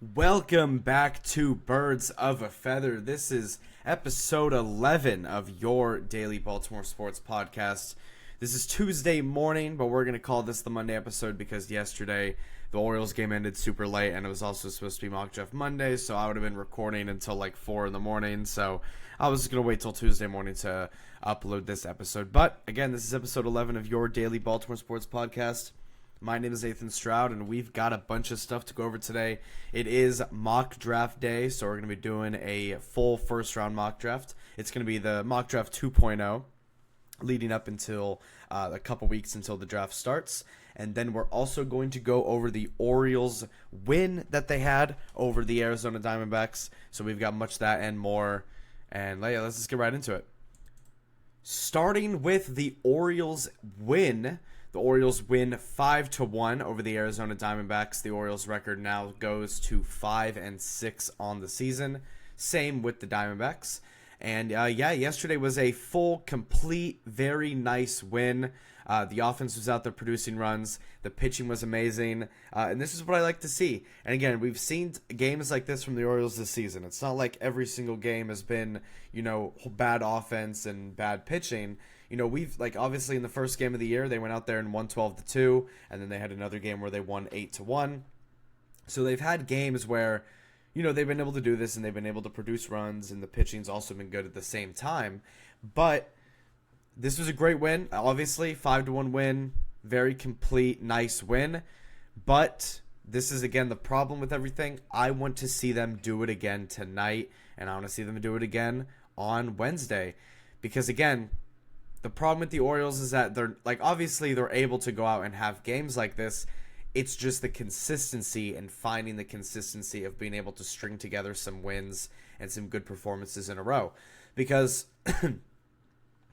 Welcome back to Birds of a Feather. This is episode 11 of your daily Baltimore sports podcast. This is Tuesday morning, but we're going to call this the Monday episode because yesterday the Orioles game ended super late and it was also supposed to be Mock Draft Monday, so I would have been recording until like 4 in the morning. So I was going to wait till Tuesday morning to upload this episode. But again, this is episode 11 of your daily Baltimore sports podcast. My name is Nathan Stroud, and we've got a bunch of stuff to go over today. It is mock draft day, so we're going to be doing a full first-round mock draft. It's going to be the mock draft 2.0, leading up until a couple weeks until the draft starts. And then we're also going to go over the Orioles win that they had over the Arizona Diamondbacks. So we've got much of that and more. And yeah, let's just get right into it. Starting with the Orioles win. The Orioles win 5-1 over the Arizona Diamondbacks. The Orioles record now goes to 5-6 on the season. Same with the Diamondbacks. And yesterday was a full, complete, very nice win. The offense was out there producing runs. The pitching was amazing. And this is what I like to see. And again, we've seen games like this from the Orioles this season. It's not like every single game has been, bad offense and bad pitching. We've obviously in the first game of the year, they went out there and won 12-2, and then they had another game where they won 8-1. So they've had games where, they've been able to do this and they've been able to produce runs, and the pitching's also been good at the same time. But this was a great win. Obviously, 5-1 win, very complete, nice win. But this is, again, the problem with everything. I want to see them do it again tonight, and I want to see them do it again on Wednesday. Because, again, the problem with the Orioles is that obviously they're able to go out and have games like this. It's just the consistency and finding the consistency of being able to string together some wins and some good performances in a row. Because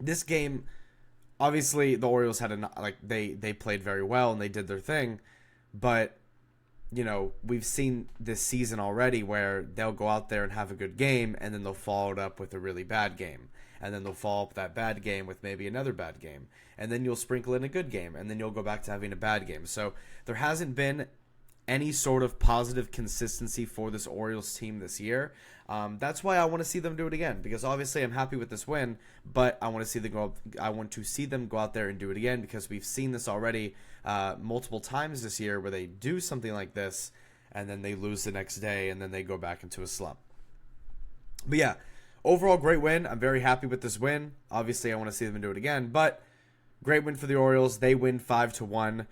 this game, obviously the Orioles had they played very well and they did their thing, but we've seen this season already where they'll go out there and have a good game and then they'll follow it up with a really bad game. And then they'll follow up that bad game with maybe another bad game. And then you'll sprinkle in a good game. And then you'll go back to having a bad game. So there hasn't been any sort of positive consistency for this Orioles team this year. That's why I want to see them do it again. Because obviously I'm happy with this win. But I want to see them go out there and do it again. Because we've seen this already multiple times this year where they do something like this. And then they lose the next day. And then they go back into a slump. But yeah. Overall, great win. I'm very happy with this win. Obviously, I want to see them do it again, but great win for the Orioles. They win 5-1.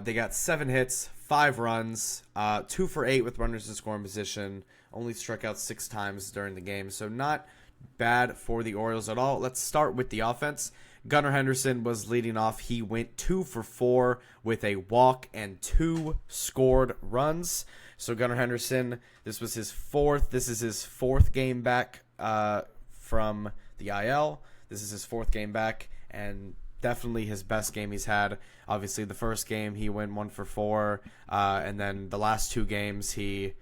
They got 7 hits, 5 runs, 2 for 8 with runners in scoring position. Only struck out 6 times during the game, so not bad for the Orioles at all. Let's start with the offense. Gunnar Henderson was leading off. He went 2 for 4 with a walk and 2 scored runs. So Gunnar Henderson, this is his fourth game back from the IL. This is his 4th game back and definitely his best game he's had. Obviously, the first game he went 1 for 4, and then the last 2 games he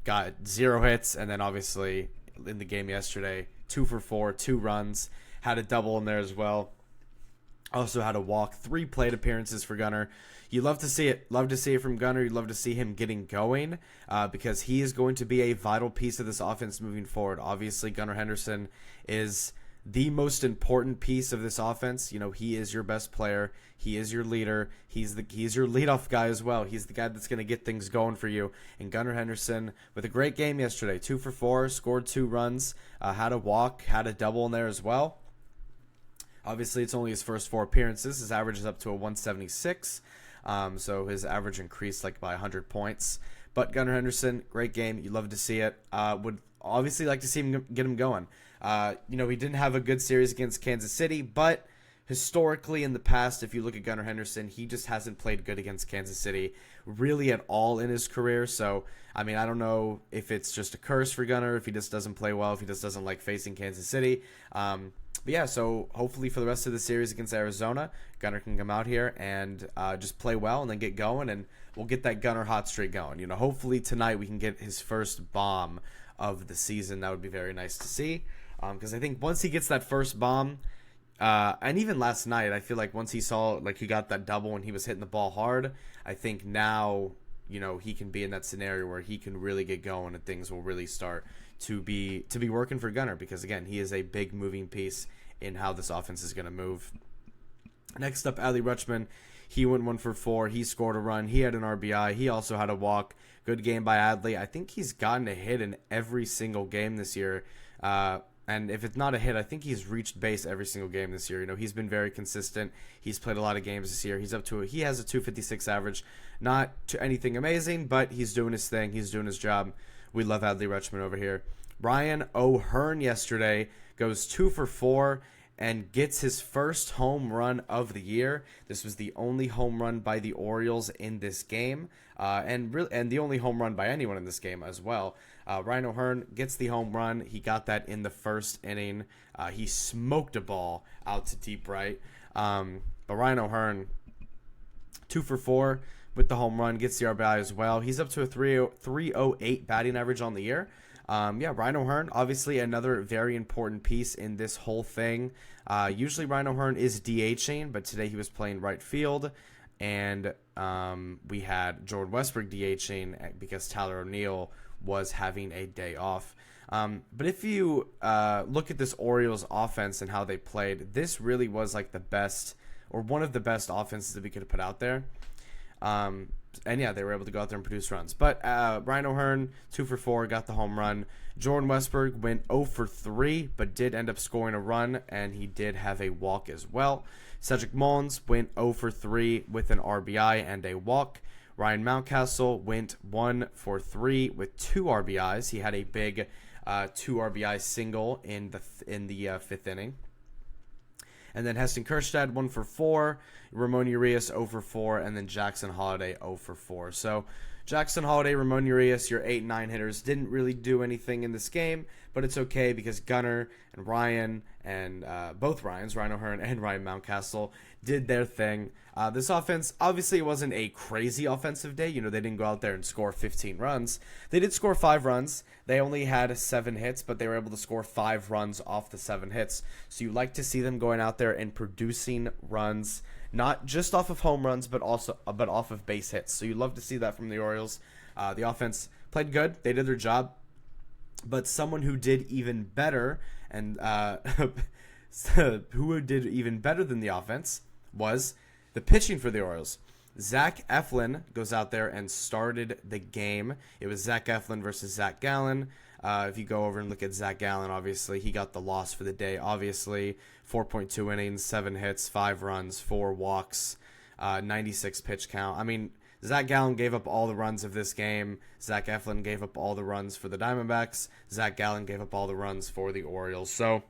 got 0 hits, and then obviously in the game yesterday, 2 for 4, 2 runs, had a double in there as well. Also had a walk, 3 plate appearances for Gunnar. You love to see it. Love to see it from Gunnar. You love to see him getting going because he is going to be a vital piece of this offense moving forward. Obviously, Gunnar Henderson is the most important piece of this offense. He is your best player. He is your leader. He's your leadoff guy as well. He's the guy that's going to get things going for you. And Gunnar Henderson with a great game yesterday. 2 for 4, scored 2 runs, had a walk, had a double in there as well. Obviously, it's only his first 4 appearances. His average is up to a 176. So his average increased by 100 points. But Gunnar Henderson, great game. You love to see it. Would obviously like to see him get him going. He didn't have a good series against Kansas City, but historically in the past, if you look at Gunnar Henderson, he just hasn't played good against Kansas City really at all in his career. So, I don't know if it's just a curse for Gunnar, if he just doesn't play well, if he just doesn't like facing Kansas City. But yeah, so hopefully for the rest of the series against Arizona, Gunnar can come out here and just play well and then get going, and we'll get that Gunnar hot streak going. Hopefully tonight we can get his first bomb of the season. That would be very nice to see because I think once he gets that first bomb, and even last night, I feel like once he saw he got that double and he was hitting the ball hard, I think now he can be in that scenario where he can really get going and things will really start to be working for Gunnar, because again, he is a big moving piece in how this offense is going to move. Next up, Adley Rutschman. He went 1 for 4. He scored a run. He had an RBI. He also had a walk. Good game by Adley. I think he's gotten a hit in every single game this year. And if it's not a hit, I think he's reached base every single game this year. He's been very consistent. He's played a lot of games this year. He has a 256 average. Not to anything amazing, but he's doing his thing. He's doing his job. We love Adley Rutschman over here. Ryan O'Hearn yesterday goes 2 for 4 and gets his first home run of the year. This was the only home run by the Orioles in this game, and the only home run by anyone in this game as well. Ryan O'Hearn gets the home run. He got that in the first inning. He smoked a ball out to deep right. But Ryan O'Hearn, 2 for 4 with the home run, gets the RBI as well. He's up to a 308 batting average on the year. Ryan O'Hearn, obviously another very important piece in this whole thing. Usually Ryan O'Hearn is DHing, but today he was playing right field, and we had Jordan Westbrook DHing because Tyler O'Neill was having a day off. But if you look at this Orioles offense and how they played, this really was like the best, or one of the best offenses that we could have put out there. And yeah, they were able to go out there and produce runs. But Ryan O'Hearn, 2 for 4, got the home run. Jordan Westbrook went 0 for 3, but did end up scoring a run, and he did have a walk as well. Cedric Mullins went 0 for 3 with an RBI and a walk. Ryan Mountcastle went 1 for 3 with 2 RBIs. He had a big 2 RBI single in the fifth inning. And then Heston Kjerstad, 1 for 4. Ramon Urias, 0 for 4. And then Jackson Holiday, 0 for 4. So Jackson Holiday, Ramon Urias, your 8 and 9 hitters, didn't really do anything in this game. But it's okay because Gunnar and Ryan, and both Ryans, Ryan O'Hearn and Ryan Mountcastle, did their thing. This offense, obviously it wasn't a crazy offensive day. They didn't go out there and score 15 runs. They did score 5 runs. They only had 7 hits, but they were able to score 5 runs off the 7 hits. So you like to see them going out there and producing runs, not just off of home runs, but off of base hits. So you love to see that from the Orioles. The offense played good. They did their job. But someone who did even better, and who did even better than the offense, was the pitching for the Orioles. Zach Eflin goes out there and started the game. It was Zach Eflin versus Zach Gallen. If you go over and look at Zach Gallen, obviously, he got the loss for the day. Obviously, 4.2 innings, 7 hits, 5 runs, 4 walks, 96 pitch count. I mean, Zach Gallen gave up all the runs of this game. Zach Eflin gave up all the runs for the Diamondbacks. Zach Gallen gave up all the runs for the Orioles. So,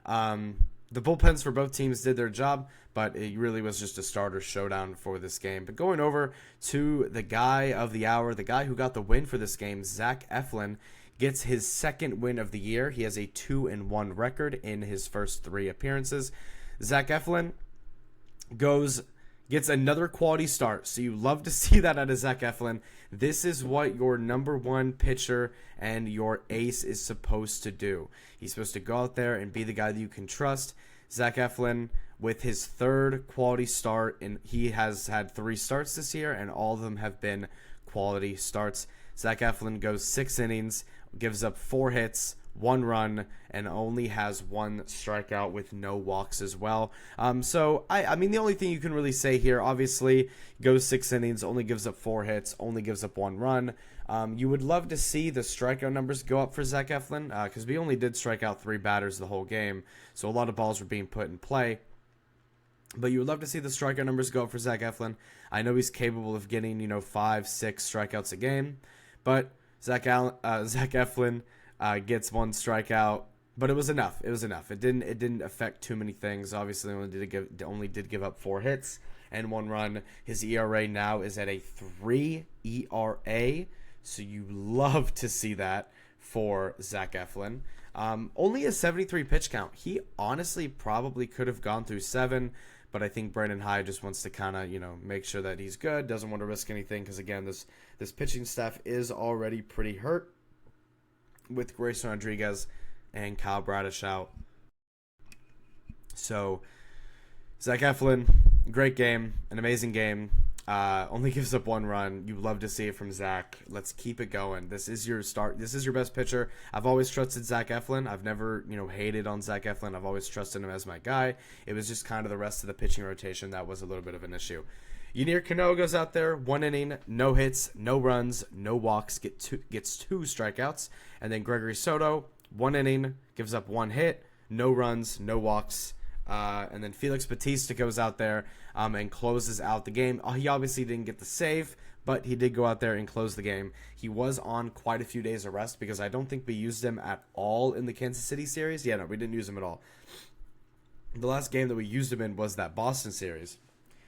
the bullpens for both teams did their job, but it really was just a starter showdown for this game. But going over to the guy of the hour, the guy who got the win for this game, Zach Eflin, gets his second win of the year. He has a 2-1 record in his first 3 appearances. Zach Eflin gets another quality start. So you love to see that out of Zach Eflin. This is what your number 1 pitcher and your ace is supposed to do. He's supposed to go out there and be the guy that you can trust. Zach Eflin, with his 3rd quality start, and he has had 3 starts this year, and all of them have been quality starts. Zach Eflin goes 6 innings, gives up 4 hits, 1 run, and only has 1 strikeout with no walks as well. So I mean, the only thing you can really say here, obviously, goes 6 innings, only gives up 4 hits, only gives up 1 run. You would love to see the strikeout numbers go up for Zach Eflin, because we only did strike out 3 batters the whole game, so a lot of balls were being put in play. But you would love to see the strikeout numbers go up for Zach Eflin. I know he's capable of getting 5, 6 strikeouts a game, but Zach Eflin gets 1 strikeout, but it was enough. It didn't affect too many things. Obviously, only did give up 4 hits and 1 run. His ERA now is at a 3 ERA, so you love to see that for Zach Eflin. Only a 73 pitch count. He honestly probably could have gone through 7, but I think Brandon Hyde just wants to kind of make sure that he's good. Doesn't want to risk anything because again, this pitching staff is already pretty hurt with Grayson Rodriguez and Kyle Bradish out. So, Zach Eflin, great game, an amazing game. Only gives up 1 run. You love to see it from Zach. Let's keep it going. This is your start. This is your best pitcher. I've always trusted Zach Eflin. I've never, hated on Zach Eflin. I've always trusted him as my guy. It was just kind of the rest of the pitching rotation that was a little bit of an issue. Yunier Cano goes out there, 1 inning, no hits, no runs, no walks, gets 2 strikeouts. And then Gregory Soto, 1 inning, gives up 1 hit, no runs, no walks. And then Felix Bautista goes out there and closes out the game. He obviously didn't get the save, but he did go out there and close the game. He was on quite a few days of rest because I don't think we used him at all in the Kansas City series. Yeah, no, we didn't use him at all. The last game that we used him in was that Boston series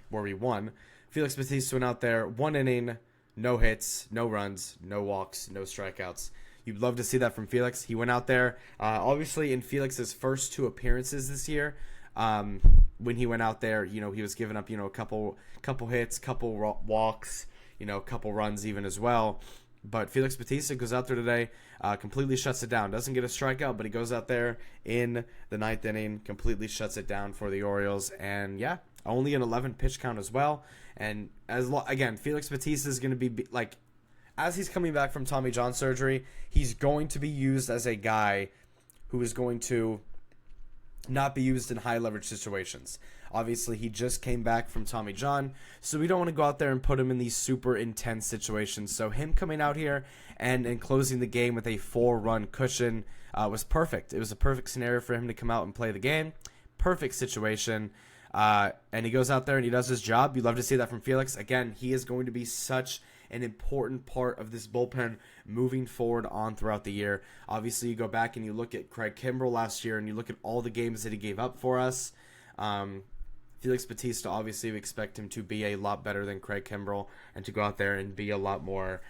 where we won. Felix Bautista went out there, 1 inning, no hits, no runs, no walks, no strikeouts. You'd love to see that from Felix. He went out there, obviously in Felix's first 2 appearances this year. When he went out there, he was giving up, a couple hits, couple walks, couple runs even as well. But Felix Bautista goes out there today, completely shuts it down. Doesn't get a strikeout, but he goes out there in the 9th inning, completely shuts it down for the Orioles. And yeah, only an 11 pitch count as well. And again, Felix Bautista is going to be like, as he's coming back from Tommy John surgery, he's going to be used as a guy who is going to not be used in high leverage situations. Obviously, he just came back from Tommy John, so we don't want to go out there and put him in these super intense situations. So him coming out here and closing the game with a 4-run cushion was perfect. It was a perfect scenario for him to come out and play the game. Perfect situation. And he goes out there and he does his job. You love to see that from Felix. Again, he is going to be such an important part of this bullpen moving forward on throughout the year. Obviously, you go back and you look at Craig Kimbrell last year and you look at all the games that he gave up for us. Felix Bautista, obviously, we expect him to be a lot better than Craig Kimbrell and to go out there and be a lot more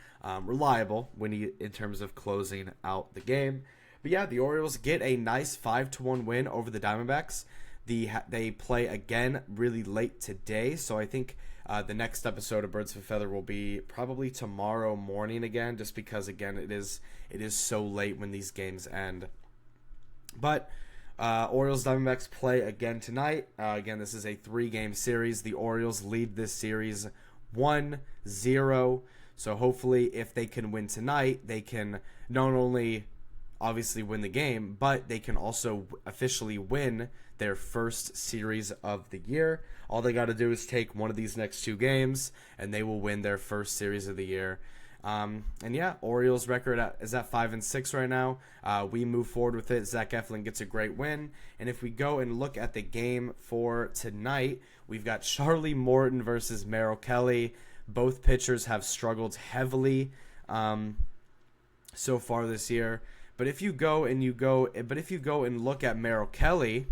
reliable in terms of closing out the game. But yeah, the Orioles get a nice 5-1 win over the Diamondbacks. They play again really late today, so I think the next episode of Birds of a Feather will be probably tomorrow morning again, just because again it is so late when these games end. But Orioles Diamondbacks play again tonight. Again, this is a 3-game series. The Orioles lead this series 1-0. So hopefully, if they can win tonight, they can not only obviously win the game, but they can also officially win their first series of the year. All they got to do is take one of these next 2 games, and they will win their first series of the year. And yeah, Orioles record is at 5-6 right now. We move forward with it. Zach Eflin gets a great win. And if we go and look at the game for tonight, we've got Charlie Morton versus Merrill Kelly. Both pitchers have struggled heavily so far this year. But if you go and look at Merrill Kelly,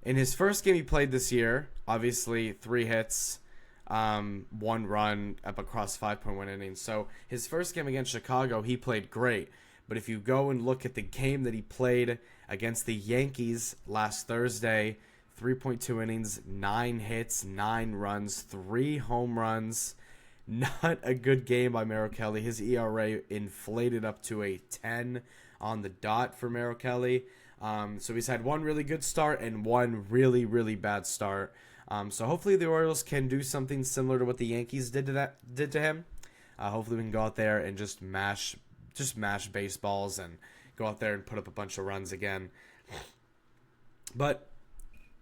in his first game he played this year, obviously 3 hits, 1 run up across 5.1 innings. So his first game against Chicago, he played great. But if you go and look at the game that he played against the Yankees last Thursday, 3.2 innings, 9 hits, 9 runs, 3 home runs. Not a good game by Merrill Kelly. His ERA inflated up to a 10 on the dot for Merrill Kelly. So he's had 1 really good start and 1 really, really bad start. So hopefully the Orioles can do something similar to what the Yankees did to him. Hopefully we can go out there and just mash baseballs and go out there and put up a bunch of runs again. But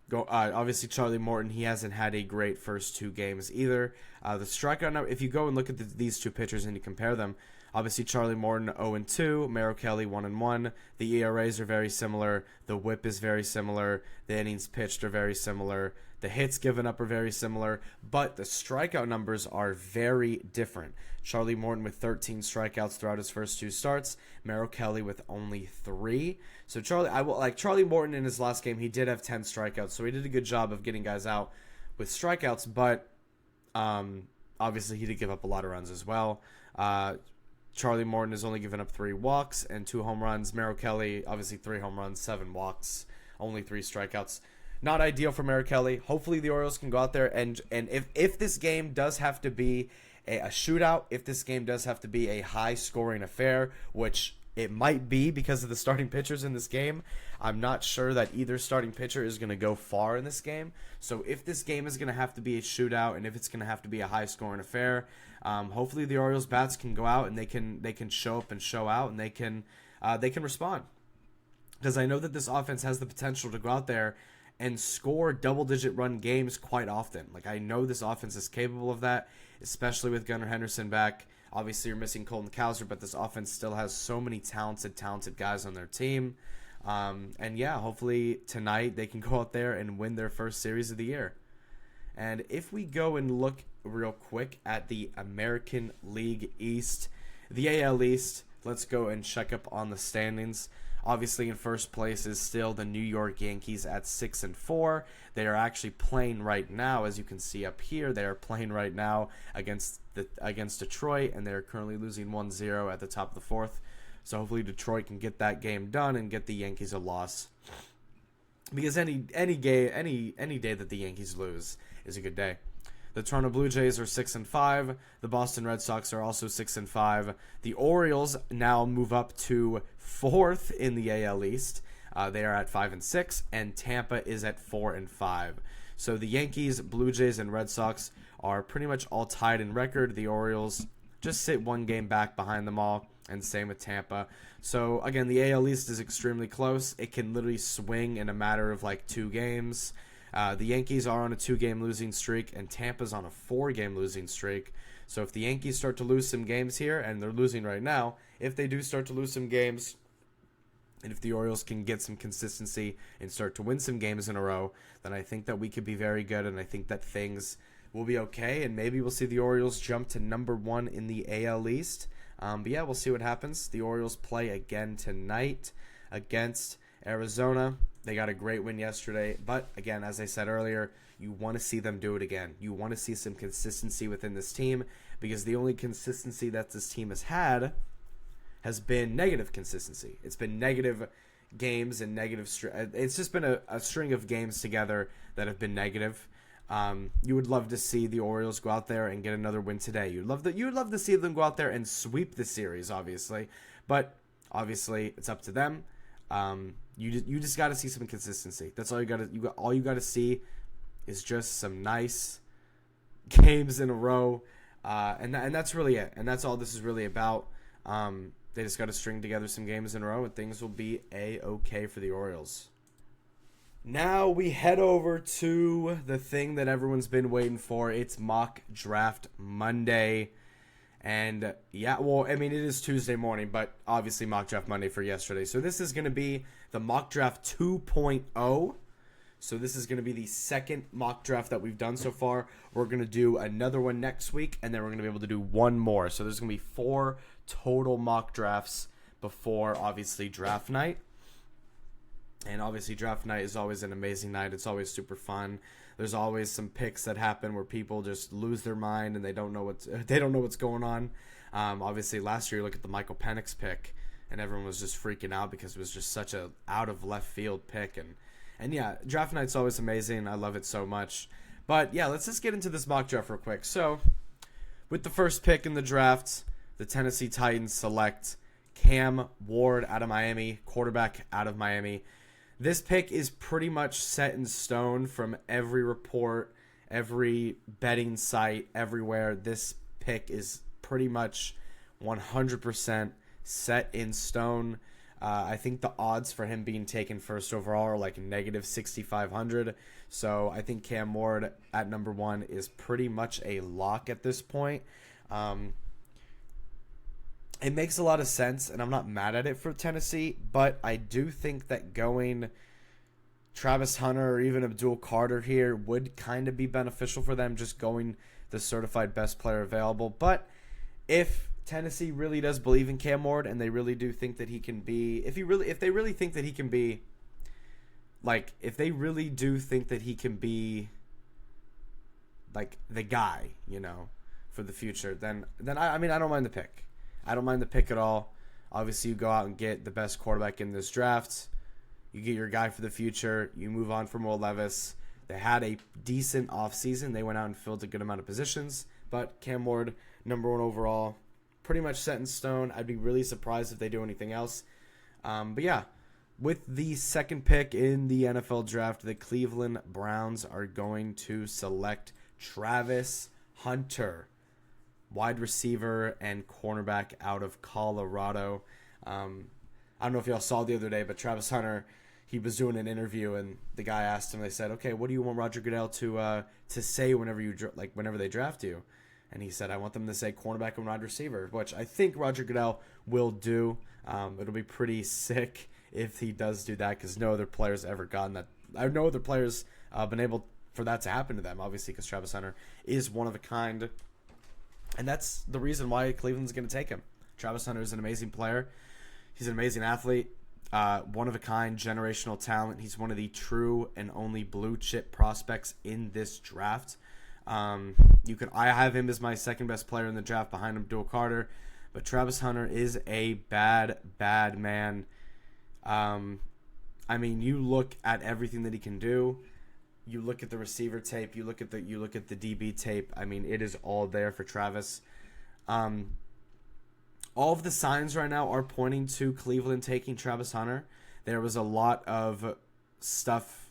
obviously Charlie Morton, he hasn't had a great first 2 games either. The strikeout number, if you go and look at these 2 pitchers and you compare them, obviously Charlie Morton 0-2, Merrill Kelly 1-1. The ERAs are very similar. The WHIP is very similar. The innings pitched are very similar. The hits given up are very similar, but the strikeout numbers are very different. Charlie Morton with 13 strikeouts throughout his first 2 starts. Merrill Kelly with only 3. So Charlie Morton in his last game, he did have 10 strikeouts, so he did a good job of getting guys out with strikeouts, but obviously he did give up a lot of runs as well. Charlie Morton has only given up 3 walks and 2 home runs. Merrill Kelly, obviously 3 home runs, 7 walks, only 3 strikeouts. Not ideal for Merrill Kelly. Hopefully the Orioles can go out there and if this game does have to be a shootout, if this game does have to be a high-scoring affair, which It might be because of the starting pitchers in this game. I'm not sure that either starting pitcher is going to go far in this game. So if this game is going to have to be a shootout and if it's going to have to be a high-scoring affair, hopefully the Orioles bats can go out and they can show up and show out and they can respond. Because I know that this offense has the potential to go out there and score double-digit run games quite often. Like, I know this offense is capable of that, especially with Gunnar Henderson back. Obviously, you're missing Colton Cowser, but this offense still has so many talented guys on their team. And yeah, hopefully tonight they can go out there and win their first series of the year. And if we go and look real quick at the American League East, the AL East, let's go and check up on the standings. Obviously, in first place is still the New York Yankees at 6-4. They are actually playing right now, as you can see up here. They are playing right now against Detroit, and they are currently losing 1-0 at the top of the fourth. So hopefully Detroit can get that game done and get the Yankees a loss. Because any day that the Yankees lose is a good day. The Toronto Blue Jays are 6-5. The Boston Red Sox are also 6-5. The Orioles now move up to fourth in the AL East. They are at 5-6, and Tampa is at 4-5. So the Yankees, Blue Jays, and Red Sox are pretty much all tied in record. The Orioles just sit one game back behind them all, and same with Tampa. So again, the AL East is extremely close. It can literally swing in a matter of like 2 games. The Yankees are on a 2-game losing streak, and Tampa's on a 4-game losing streak. So if the Yankees start to lose some games here, and they're losing right now, if they do start to lose some games, and if the Orioles can get some consistency and start to win some games in a row, then I think that we could be very good, and I think that things will be okay, and maybe we'll see the Orioles jump to number 1 in the AL East. But yeah, we'll see what happens. The Orioles play again tonight against Arizona. They got a great win yesterday, but again, as I said earlier, you want to see them do it again. You want to see some consistency within this team, because the only consistency that this team has had has been negative consistency. It's been negative games and negative. It's just been a string of games together that have been negative. You would love to see the Orioles go out there and get another win today. You would love to see them go out there and sweep the series, obviously, but obviously it's up to them. You just got to see some consistency. That's all you got to. All you got to see is just some nice games in a row, and that's really it. And that's all this is really about. They just got to string together some games in a row, and things will be a-okay for the Orioles. Now we head over to the thing that everyone's been waiting for. It's Mock Draft Monday. And yeah, well, I mean, it is Tuesday morning, but obviously Mock Draft Monday for yesterday. So this is going to be the Mock Draft 2.0. So this is going to be the second mock draft that we've done so far. We're going to do another one next week, and then we're going to be able to do one more. So there's going to be 4 total mock drafts before, obviously, draft night. And obviously, draft night is always an amazing night. It's always super fun. There's always some picks that happen where people just lose their mind and they don't know what's going on. Obviously, last year, look at the Michael Penix pick, and everyone was just freaking out because it was just such a out of left field pick. And yeah, draft night's always amazing. I love it so much. But yeah, let's just get into this mock draft real quick. So, with the first pick in the draft, the Tennessee Titans select Cam Ward out of Miami, quarterback out of Miami. This pick is pretty much set in stone from every report, every betting site, everywhere. This pick is pretty much 100% set in stone. I think the odds for him being taken first overall are like negative 6,500. So I think Cam Ward at number 1 is pretty much a lock at this point. It makes a lot of sense, and I'm not mad at it for Tennessee, but I do think that going Travis Hunter or even Abdul Carter here would kind of be beneficial for them, just going the certified best player available. But if Tennessee really does believe in Cam Ward and they really do think that he can be, if they really think that he can be, like, if they really do think that he can be like the guy, you know, for the future, then I mean, I don't mind the pick. I don't mind the pick at all. Obviously, you go out and get the best quarterback in this draft. You get your guy for the future. You move on from Will Levis. They had a decent offseason. They went out and filled a good amount of positions. But Cam Ward, number 1 overall, pretty much set in stone. I'd be really surprised if they do anything else. But yeah, with the second pick in the NFL draft, the Cleveland Browns are going to select Travis Hunter, wide receiver and cornerback out of Colorado. I don't know if y'all saw the other day, but Travis Hunter, he was doing an interview, and the guy asked him. They said, "Okay, what do you want Roger Goodell to say whenever they draft you?" And he said, "I want them to say cornerback and wide receiver," which I think Roger Goodell will do. It'll be pretty sick if he does do that, because no other players ever gotten that. No other players been able for that to happen to them, obviously, because Travis Hunter is one of a kind. And that's the reason why Cleveland's going to take him. Travis Hunter is an amazing player. He's an amazing athlete, one of a kind, generational talent. He's one of the true and only blue chip prospects in this draft. I have him as my second best player in the draft behind Abdul Carter, but Travis Hunter is a bad man. I mean, you look at everything that he can do. You look at the receiver tape. You look at the DB tape. I mean, it is all there for Travis. All of the signs right now are pointing to Cleveland taking Travis Hunter. There was a lot of stuff,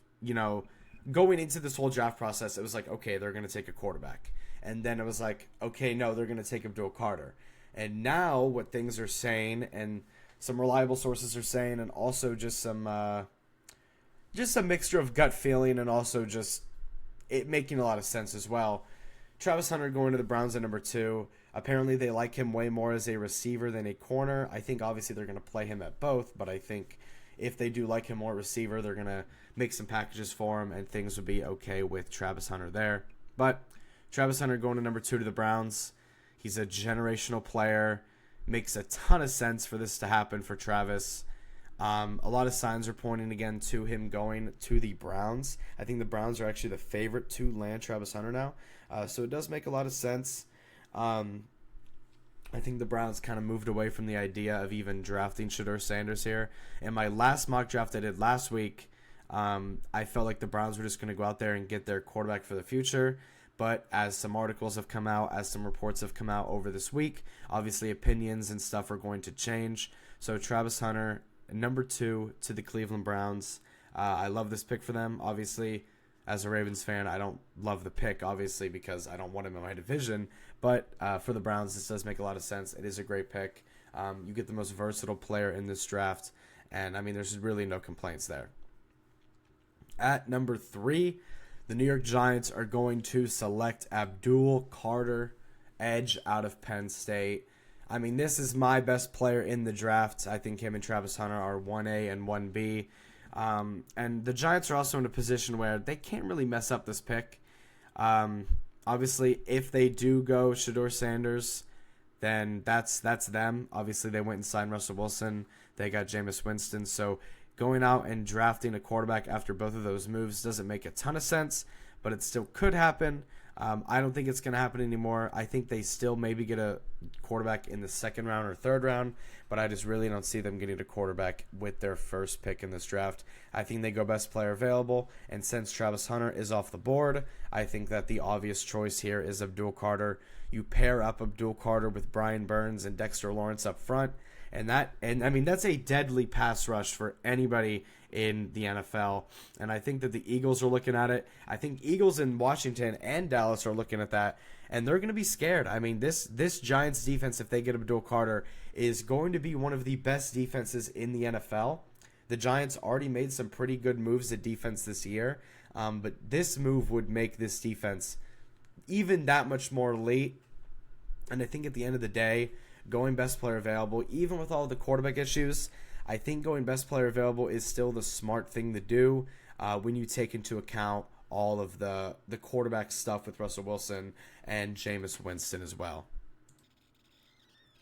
going into this whole draft process. It was like, okay, they're going to take a quarterback. And then it was like, okay, no, they're going to take Abdul Carter. And now what things are saying, and some reliable sources are saying, and also just some mixture of gut feeling and also just it making a lot of sense as well. Travis Hunter going to the Browns at number 2. Apparently they like him way more as a receiver than a corner. I think obviously they're going to play him at both, but I think if they do like him more receiver, they're going to make some packages for him and things would be okay with Travis Hunter there. But Travis Hunter going to number 2 to the Browns. He's a generational player. Makes a ton of sense for this to happen for Travis. A lot of signs are pointing again to him going to the Browns. I think the Browns are actually the favorite to land Travis Hunter now. So it does make a lot of sense. I think the Browns kind of moved away from the idea of even drafting Shedeur Sanders here. In my last mock draft I did last week, I felt like the Browns were just going to go out there and get their quarterback for the future. But as some articles have come out, as some reports have come out over this week, obviously opinions and stuff are going to change. So Travis Hunter, number 2 to the Cleveland Browns. I love this pick for them. Obviously, as a Ravens fan, I don't love the pick, obviously, because I don't want him in my division. But for the Browns, this does make a lot of sense. It is a great pick. You get the most versatile player in this draft. And, I mean, there's really no complaints there. At number 3, the New York Giants are going to select Abdul Carter, edge out of Penn State. I mean, this is my best player in the draft. I think him and Travis Hunter are 1A and 1B. And the Giants are also in a position where they can't really mess up this pick. Obviously, if they do go Shedeur Sanders, then that's them. Obviously, they went and signed Russell Wilson. They got Jameis Winston. So going out and drafting a quarterback after both of those moves doesn't make a ton of sense, but it still could happen. I don't think it's going to happen anymore. I think they still maybe get a quarterback in the second round or third round, but I just really don't see them getting a quarterback with their first pick in this draft. I think they go best player available, and since Travis Hunter is off the board, I think that the obvious choice here is Abdul Carter. You pair up Abdul Carter with Brian Burns and Dexter Lawrence up front, and I mean that's a deadly pass rush for anybody in the NFL. And I think that the Eagles are looking at it. I think Eagles in Washington and Dallas are looking at that, and they're going to be scared. I mean, this Giants defense, if they get Abdul Carter, is going to be one of the best defenses in the NFL. The Giants already made some pretty good moves at defense this year, but this move would make this defense even that much more elite. And I think at the end of the day, going best player available, even with all the quarterback issues, I think going best player available is still the smart thing to do when you take into account all of the quarterback stuff with Russell Wilson and Jameis Winston as well.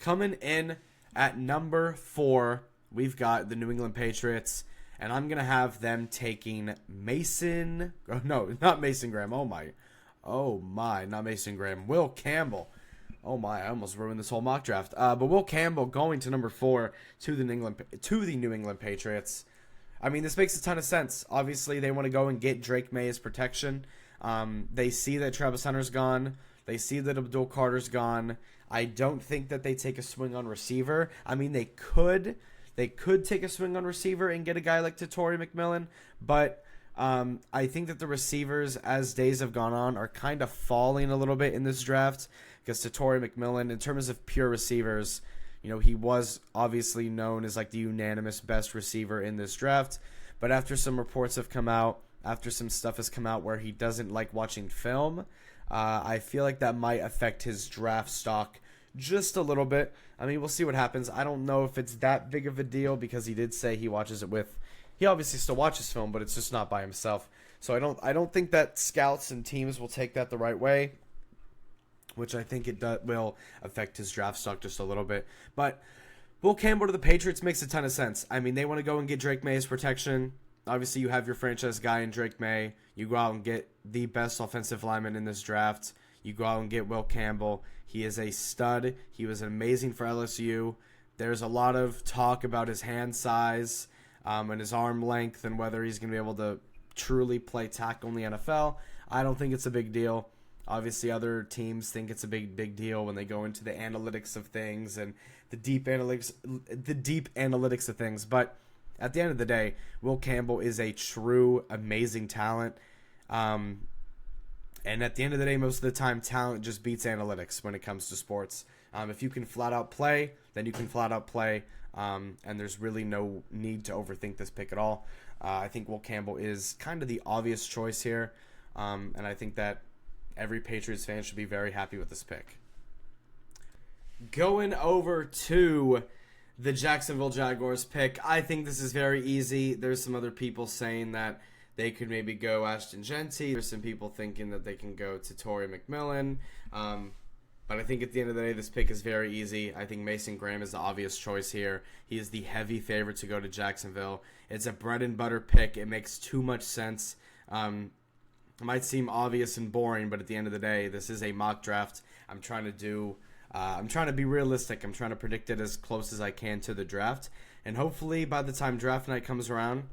Coming in at number 4, we've got the New England Patriots, and I'm going to have them taking Mason... Oh, no, not Mason Graham. Oh, my, not Mason Graham. Will Campbell. Oh my, I almost ruined this whole mock draft. But Will Campbell going to number 4 to the New England Patriots. I mean, this makes a ton of sense. Obviously, they want to go and get Drake May as protection. They see that Travis Hunter's gone. They see that Abdul Carter's gone. I don't think that they take a swing on receiver. I mean, they could take a swing on receiver and get a guy like Torrey McMillan, but I think that the receivers, as days have gone on, are kind of falling a little bit in this draft because Torrey McMillan, in terms of pure receivers, he was obviously known as like the unanimous best receiver in this draft, but after some reports have come out, after some stuff has come out where he doesn't like watching film, I feel like that might affect his draft stock just a little bit. I mean, we'll see what happens. I don't know if it's that big of a deal because he did say he watches it with. He obviously still watches film, but it's just not by himself. So I don't think that scouts and teams will take that the right way, which I think will affect his draft stock just a little bit. But Will Campbell to the Patriots makes a ton of sense. I mean, they want to go and get Drake May as protection. Obviously, you have your franchise guy in Drake May. You go out and get the best offensive lineman in this draft. You go out and get Will Campbell. He is a stud. He was amazing for LSU. There's a lot of talk about his hand size and his arm length and whether he's going to be able to truly play tackle in the NFL. I don't think it's a big deal. Obviously, other teams think it's a big deal when they go into the analytics of things and the deep analytics of things. But at the end of the day, Will Campbell is a true amazing talent. And at the end of the day, most of the time, talent just beats analytics when it comes to sports. If you can flat out play, then you can flat out play. And there's really no need to overthink this pick at all. I think Will Campbell is kind of the obvious choice here. And I think that every Patriots fan should be very happy with this pick. Going over to the Jacksonville Jaguars pick, I think this is very easy. There's some other people saying that they could maybe go Ashton Genty. There's some people thinking that they can go to Torrey McMillan. But I think at the end of the day, this pick is very easy. I think Mason Graham is the obvious choice here. He is the heavy favorite to go to Jacksonville. It's a bread and butter pick. It makes too much sense. It might seem obvious and boring, but at the end of the day, this is a mock draft. I'm trying to be realistic. I'm trying to predict it as close as I can to the draft. And hopefully by the time draft night comes around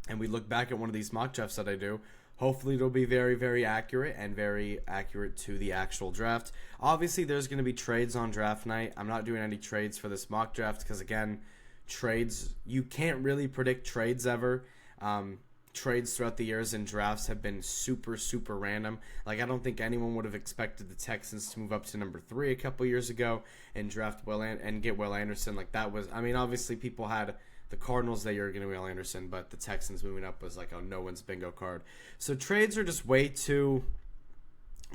and we look back at one of these mock drafts that I do, hopefully it'll be very, very accurate and very accurate to the actual draft. Obviously, there's going to be trades on draft night. I'm not doing any trades for this mock draft because, again, trades, you can't really predict trades ever. Trades throughout the years and drafts have been super, super random. Like, I don't think anyone would have expected the Texans to move up to number 3 a couple years ago and draft and get Will Anderson. Like, that was, I mean, obviously people had the Cardinals that year getting Will Anderson, but the Texans moving up was like a no one's bingo card. So trades are just way too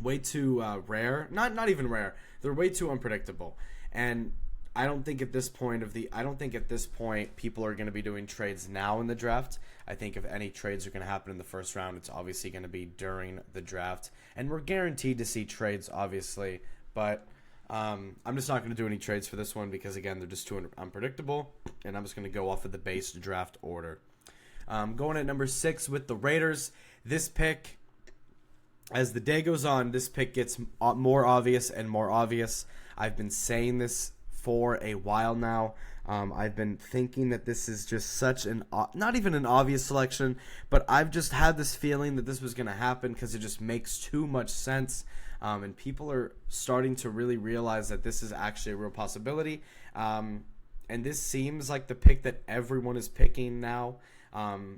rare. Not even rare. They're way too unpredictable. And I don't think at this point people are going to be doing trades now in the draft. I think if any trades are going to happen in the first round, it's obviously going to be during the draft. And we're guaranteed to see trades, obviously. But I'm just not going to do any trades for this one because, again, they're just too unpredictable. And I'm just going to go off of the base draft order. Going at number 6 with the Raiders. This pick, as the day goes on, this pick gets more obvious and more obvious. I've been saying this for a while now. I've been thinking that this is just such not even an obvious selection, but I've just had this feeling that this was going to happen because it just makes too much sense. And people are starting to really realize that this is actually a real possibility. And this seems like the pick that everyone is picking now.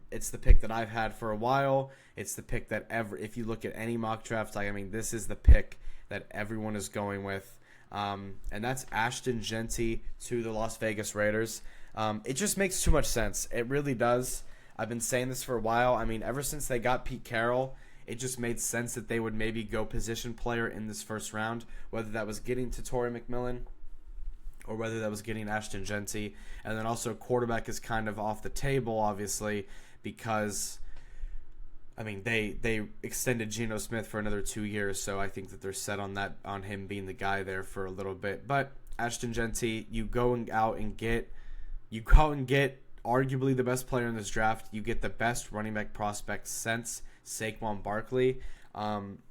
It's the pick that I've had for a while. It's the pick that if you look at any mock draft, this is the pick that everyone is going with. And that's Ashton Genty to the Las Vegas Raiders. It just makes too much sense. It really does. I've been saying this for a while. I mean, ever since they got Pete Carroll, it just made sense that they would maybe go position player in this first round, whether that was getting to Torrey McMillan or whether that was getting Ashton Genty. And then also quarterback is kind of off the table, obviously, because they extended Geno Smith for another 2 years, so I think that they're set on him being the guy there for a little bit. But Ashton Genty, you go out and get arguably the best player in this draft. You get the best running back prospect since Saquon Barkley.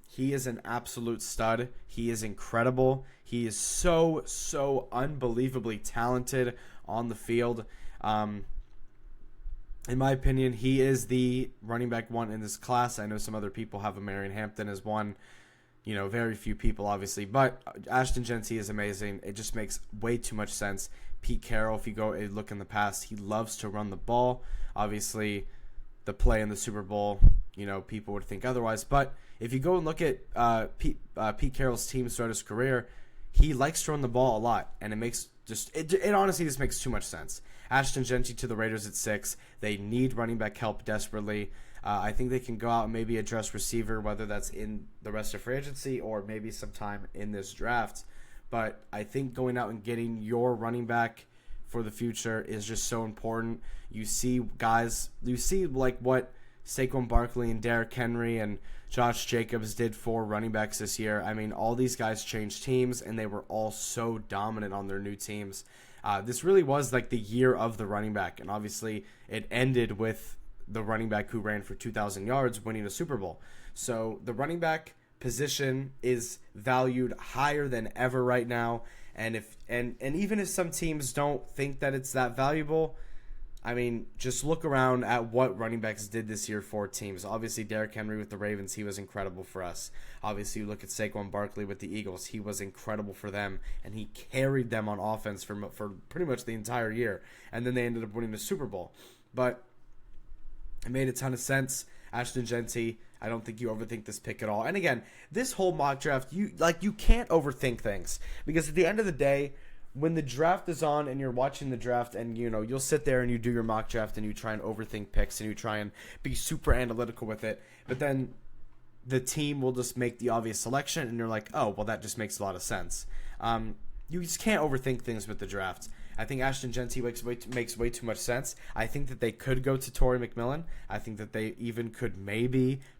He is an absolute stud. He is incredible. He is so unbelievably talented on the field. In my opinion, he is the running back one in this class. I know some other people have Marion Hampton as one. very few people, obviously. But Ashton Genty is amazing. It just makes way too much sense. Pete Carroll, if you go and look in the past, he loves to run the ball. Obviously, the play in the Super Bowl, people would think otherwise. But if you go and look at Pete Carroll's team throughout his career, he likes to run the ball a lot, and it honestly just makes too much sense. Ashton Genty to the Raiders at 6. They need running back help desperately. I think they can go out and maybe address receiver, whether that's in the rest of free agency or maybe sometime in this draft. But I think going out and getting your running back for the future is just so important. You see like what Saquon Barkley and Derrick Henry and Josh Jacobs did for running backs this year. I mean, all these guys changed teams, and they were all so dominant on their new teams. This really was like the year of the running back, and obviously it ended with the running back who ran for 2,000 yards winning a Super Bowl. So the running back position is valued higher than ever right now, and even if some teams don't think that it's that valuable, I mean, just look around at what running backs did this year for teams. Obviously, Derrick Henry with the Ravens, he was incredible for us. Obviously, you look at Saquon Barkley with the Eagles, he was incredible for them, and he carried them on offense for pretty much the entire year. And then they ended up winning the Super Bowl. But it made a ton of sense. Ashton Genty, I don't think you overthink this pick at all. And again, this whole mock draft, you can't overthink things, because at the end of the day, when the draft is on and you're watching the draft, and you'll sit there and you do your mock draft and you try and overthink picks and you try and be super analytical with it, but then the team will just make the obvious selection and you're like, oh, well, that just makes a lot of sense. You just can't overthink things with the draft. I think Ashton Genty makes way too much sense. I think that they could go to Torrey McMillan. I think that they even could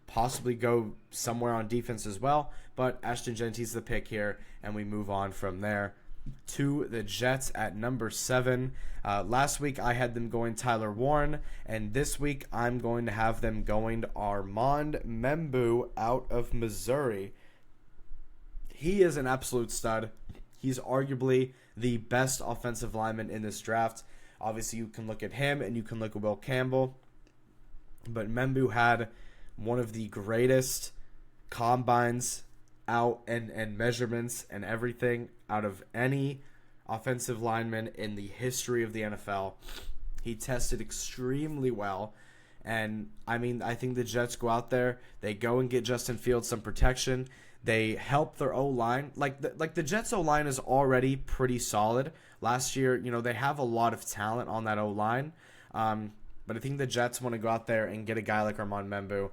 possibly go somewhere on defense as well. But Ashton Genty's the pick here, and we move on from there to the Jets at number 7. Last week I had them going Tyler Warren, and this week I'm going to have them going Armand Membu out of Missouri. He is an absolute stud. He's arguably the best offensive lineman in this draft. Obviously, you can look at him and you can look at Will Campbell, but Membu had one of the greatest combines out and measurements and everything out of any offensive lineman in the history of the NFL. He tested extremely well, and I think the Jets go out there, they go and get Justin Fields some protection. They help their O-line. Like the Jets O-line is already pretty solid. Last year, they have a lot of talent on that O-line. But I think the Jets want to go out there and get a guy like Armand Membu.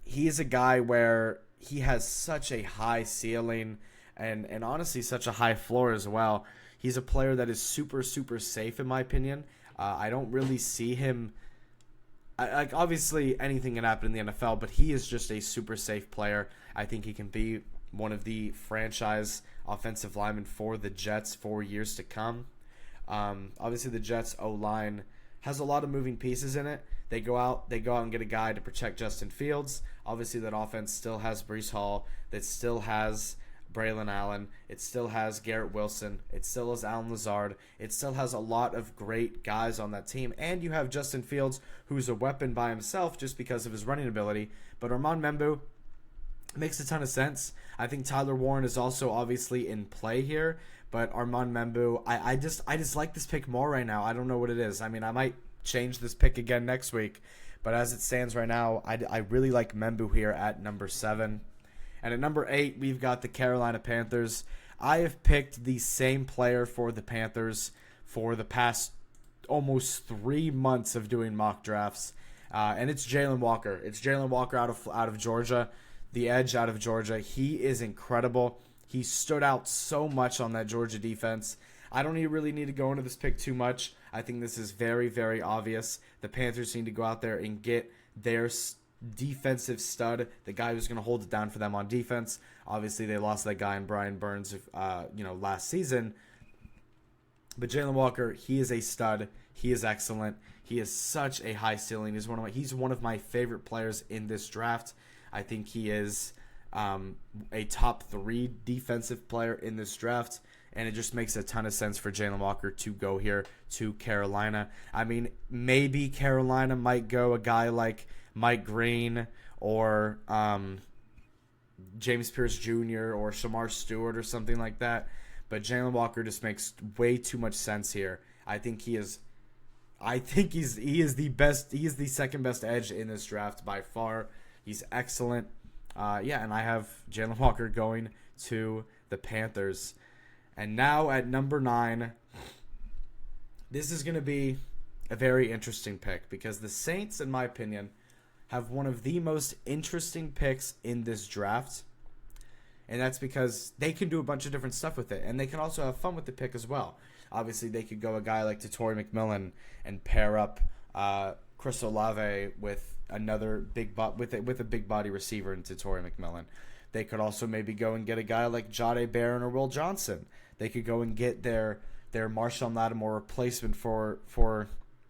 He is a guy where he has such a high ceiling and honestly such a high floor as well. He's a player that is super, super safe in my opinion. I don't really see him... obviously anything can happen in the NFL, but he is just a super safe player. I think he can be one of the franchise offensive linemen for the Jets for years to come. Obviously the Jets O-line has a lot of moving pieces in it. They go out and get a guy to protect Justin Fields. Obviously that offense still has Breece Hall, that still has Braylon Allen, it still has Garrett Wilson, it still has Allen Lazard, it still has a lot of great guys on that team, and you have Justin Fields, who's a weapon by himself just because of his running ability. But Armand Membu makes a ton of sense. I think Tyler Warren is also obviously in play here, but Armand Membu, I just like this pick more right now. I don't know what it is. I might change this pick again next week, but as it stands right now, I really like Membu here at number 7. And at number 8, we've got the Carolina Panthers. I have picked the same player for the Panthers for the past almost 3 months of doing mock drafts, and it's Jalen Walker. It's Jalen Walker out of Georgia, the edge out of Georgia. He is incredible. He stood out so much on that Georgia defense. I don't really need to go into this pick too much. I think this is very, very obvious. The Panthers need to go out there and get their defensive stud, the guy who's going to hold it down for them on defense. Obviously, they lost that guy in Brian Burns, last season. But Jalen Walker, he is a stud. He is excellent. He has such a high ceiling. He's one of my favorite players in this draft. I think he is a top 3 defensive player in this draft, and it just makes a ton of sense for Jalen Walker to go here to Carolina. Maybe Carolina might go a guy like Mike Green or James Pierce Jr. or Shamar Stewart or something like that. But Jalen Walker just makes way too much sense here. I think he is the best. He is the second best edge in this draft by far. He's excellent. And I have Jalen Walker going to the Panthers. And now at number 9, this is going to be a very interesting pick because the Saints, in my opinion, have one of the most interesting picks in this draft. And that's because they can do a bunch of different stuff with it. And they can also have fun with the pick as well. Obviously, they could go a guy like Torrey McMillan and pair up Chris Olave with another with a big body receiver into Torrey McMillan. They could also maybe go and get a guy like Jahdae Barron or Will Johnson. They could go and get their Marshawn Lattimore replacement for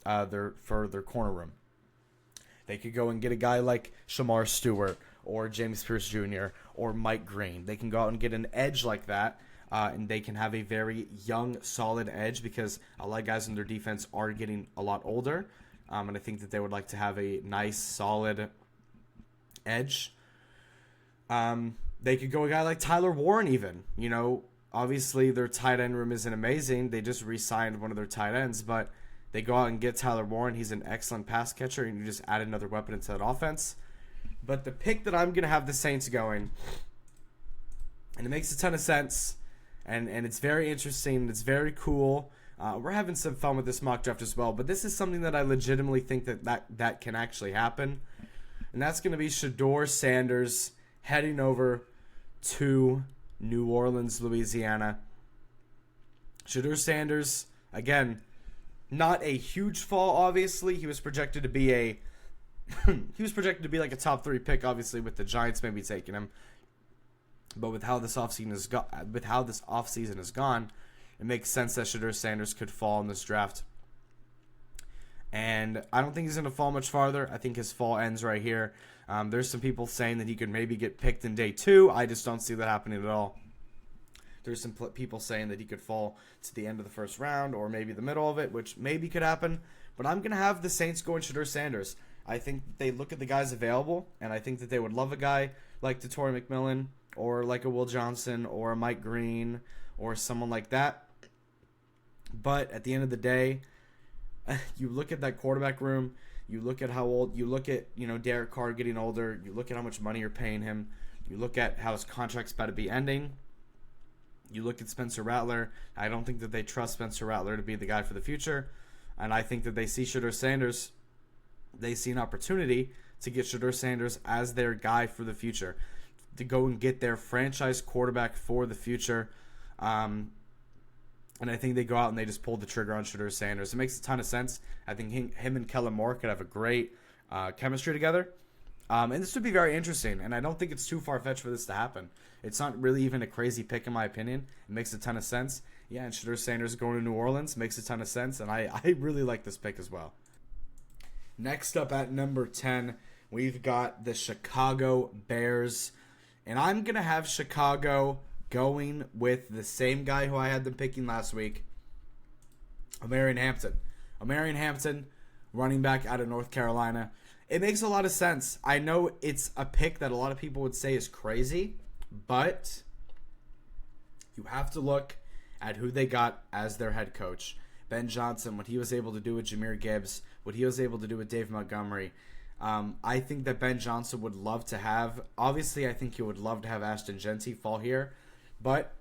their corner room. They could go and get a guy like Shamar Stewart or James Pierce Jr. or Mike Green. They can go out and get an edge like that, and they can have a very young, solid edge because a lot of guys in their defense are getting a lot older, and I think that they would like to have a nice, solid edge. They could go a guy like Tyler Warren even. Obviously their tight end room isn't amazing. They just re-signed one of their tight ends, but they go out and get Tyler Warren. He's an excellent pass catcher, and you just add another weapon into that offense. But the pick that I'm going to have the Saints going, and it makes a ton of sense, and it's very interesting, it's very cool. We're having some fun with this mock draft as well, but this is something that I legitimately think that can actually happen. And that's going to be Shedeur Sanders heading over to New Orleans, Louisiana. Shedeur Sanders, again, not a huge fall, obviously. He was projected to be like a top 3 pick, obviously, with the Giants maybe taking him. But with how this offseason has gone, it makes sense that Shedeur Sanders could fall in this draft. And I don't think he's going to fall much farther. I think his fall ends right here. There's some people saying that he could maybe get picked in day 2. I just don't see that happening at all. There's some people saying that he could fall to the end of the first round or maybe the middle of it, which maybe could happen. But I'm going to have the Saints going Shedeur Sanders. I think they look at the guys available, and I think that they would love a guy like Torrey McMillan or like a Will Johnson or a Mike Green or someone like that. But at the end of the day, you look at that quarterback room, you look at how old, you look at, Derek Carr getting older, you look at how much money you're paying him, you look at how his contract's about to be ending, you look at Spencer Rattler. I don't think that they trust Spencer Rattler to be the guy for the future, and I think that they see Shedeur Sanders, they see an opportunity to get Shedeur Sanders as their guy for the future, to go and get their franchise quarterback for the future. And I think they go out and they just pull the trigger on Shedeur Sanders. It makes a ton of sense. I think him and Kellen Moore could have a great chemistry together. And this would be very interesting. And I don't think it's too far-fetched for this to happen. It's not really even a crazy pick in my opinion. It makes a ton of sense. Yeah, and Shedeur Sanders going to New Orleans makes a ton of sense. And I really like this pick as well. Next up at number 10, we've got the Chicago Bears. And I'm going to have Chicago going with the same guy who I had them picking last week, Omarion Hampton. Omarion Hampton, running back out of North Carolina. It makes a lot of sense. I know it's a pick that a lot of people would say is crazy, but you have to look at who they got as their head coach. Ben Johnson, what he was able to do with Jahmyr Gibbs, what he was able to do with Dave Montgomery. I think that Ben Johnson would love to have, obviously I think he would love to have Ashton Jeanty fall here, but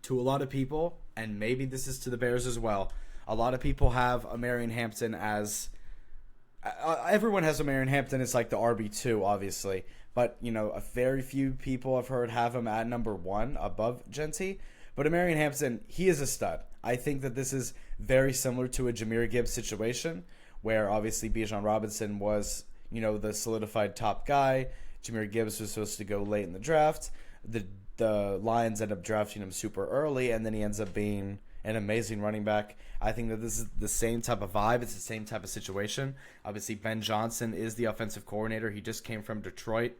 to a lot of people, and maybe this is to the Bears as well, a lot of people have Omarion Hampton as, everyone has Omarion Hampton as like the RB2, obviously, but a very few people I've heard have him at number 1 above Jeanty. But Omarion Hampton, he is a stud. I think that this is very similar to a Jahmyr Gibbs situation, where obviously Bijan Robinson was, the solidified top guy. Jahmyr Gibbs was supposed to go late in the draft. The Lions end up drafting him super early, and then he ends up being an amazing running back. I think that this is the same type of vibe. It's the same type of situation. Obviously, Ben Johnson is the offensive coordinator. He just came from Detroit.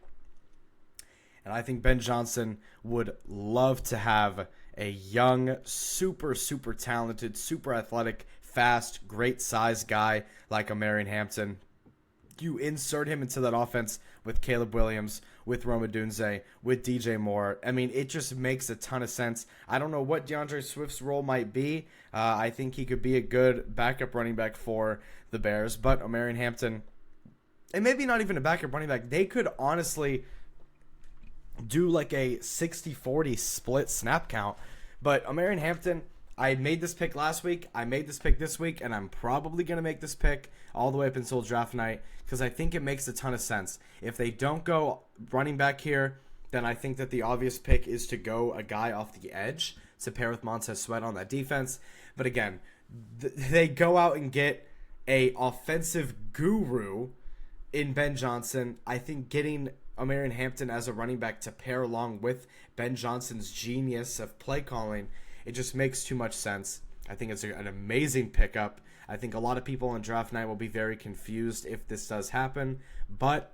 And I think Ben Johnson would love to have a young, super, super talented, super athletic, fast, great size guy like Omarion Hampton. You insert him into that offense with Caleb Williams with Rome Odunze, with DJ Moore. I mean, it just makes a ton of sense. I don't know what DeAndre Swift's role might be. I think he could be a good backup running back for the Bears, but Omarion Hampton, and maybe not even a backup running back, they could honestly do like a 60-40 split snap count. But Omarion Hampton, I made this pick last week, I made this pick this week, and I'm probably going to make this pick all the way up until draft night because I think it makes a ton of sense. If they don't go running back here, then I think that the obvious pick is to go a guy off the edge to pair with Montez Sweat on that defense. But again, they go out and get a offensive guru in Ben Johnson. I think getting Omarion Hampton as a running back to pair along with Ben Johnson's genius of play calling, it just makes too much sense. I think it's an amazing pickup. I think a lot of people on draft night will be very confused if this does happen. But,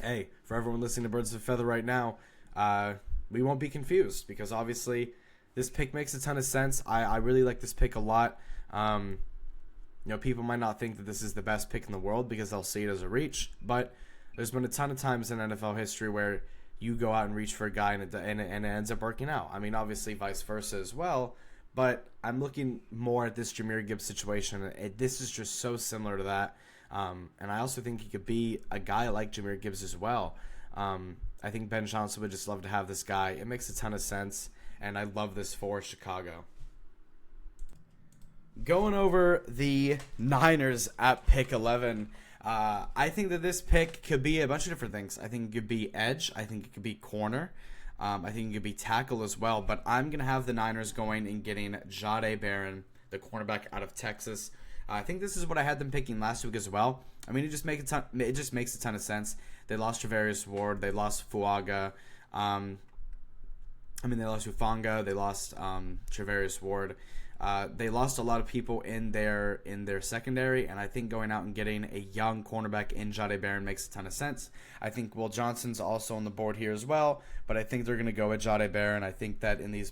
hey, for everyone listening to Birds of a Feather right now, we won't be confused because obviously this pick makes a ton of sense. I really like this pick a lot. People might not think that this is the best pick in the world because they'll see it as a reach. But there's been a ton of times in NFL history where you go out and reach for a guy and it ends up working out. I mean, obviously vice versa as well, but I'm looking more at this Jahmyr Gibbs situation. This is just so similar to that, and I also think he could be a guy like Jahmyr Gibbs as well. I think Ben Johnson would just love to have this guy. It makes a ton of sense, and I love this for Chicago. Going over the Niners at pick 11, I think that this pick could be a bunch of different things. I think it could be edge. I think it could be corner. I think it could be tackle as well. But I'm going to have the Niners going and getting Jahdae Barron, the cornerback out of Texas. I think this is what I had them picking last week as well. I mean, it just makes a ton of sense. They lost Travarius Ward. They lost Fuaga. They lost Hufanga. They lost Travarius Ward. They lost a lot of people in their secondary, and I think going out and getting a young cornerback in Jahdae Barron makes a ton of sense. I think Will Johnson's also on the board here as well, but I think they're going to go with Jahdae Barron. I think that in the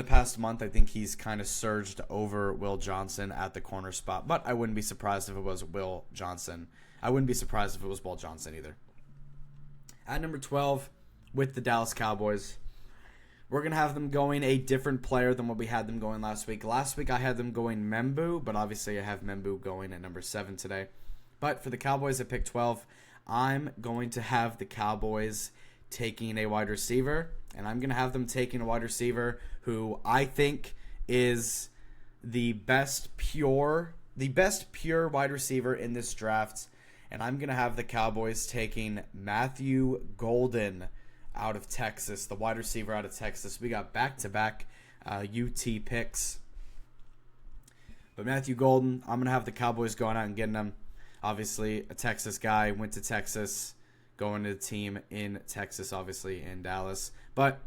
past month, I think he's kind of surged over Will Johnson at the corner spot, but I wouldn't be surprised if it was Will Johnson. I wouldn't be surprised if it was Will Johnson either. At number 12, with the Dallas Cowboys, we're going to have them going a different player than what we had them going last week. Last week I had them going Membu, but obviously I have Membu going at number 7 today. But for the Cowboys at pick 12, I'm going to have the Cowboys taking a wide receiver, and I'm going to have them taking a wide receiver who I think is the best pure wide receiver in this draft, and I'm going to have the Cowboys taking Matthew Golden out of Texas, the wide receiver out of Texas. We got back-to-back UT picks. But Matthew Golden, I'm going to have the Cowboys going out and getting him. Obviously, a Texas guy, went to Texas, going to the team in Texas, obviously, in Dallas. But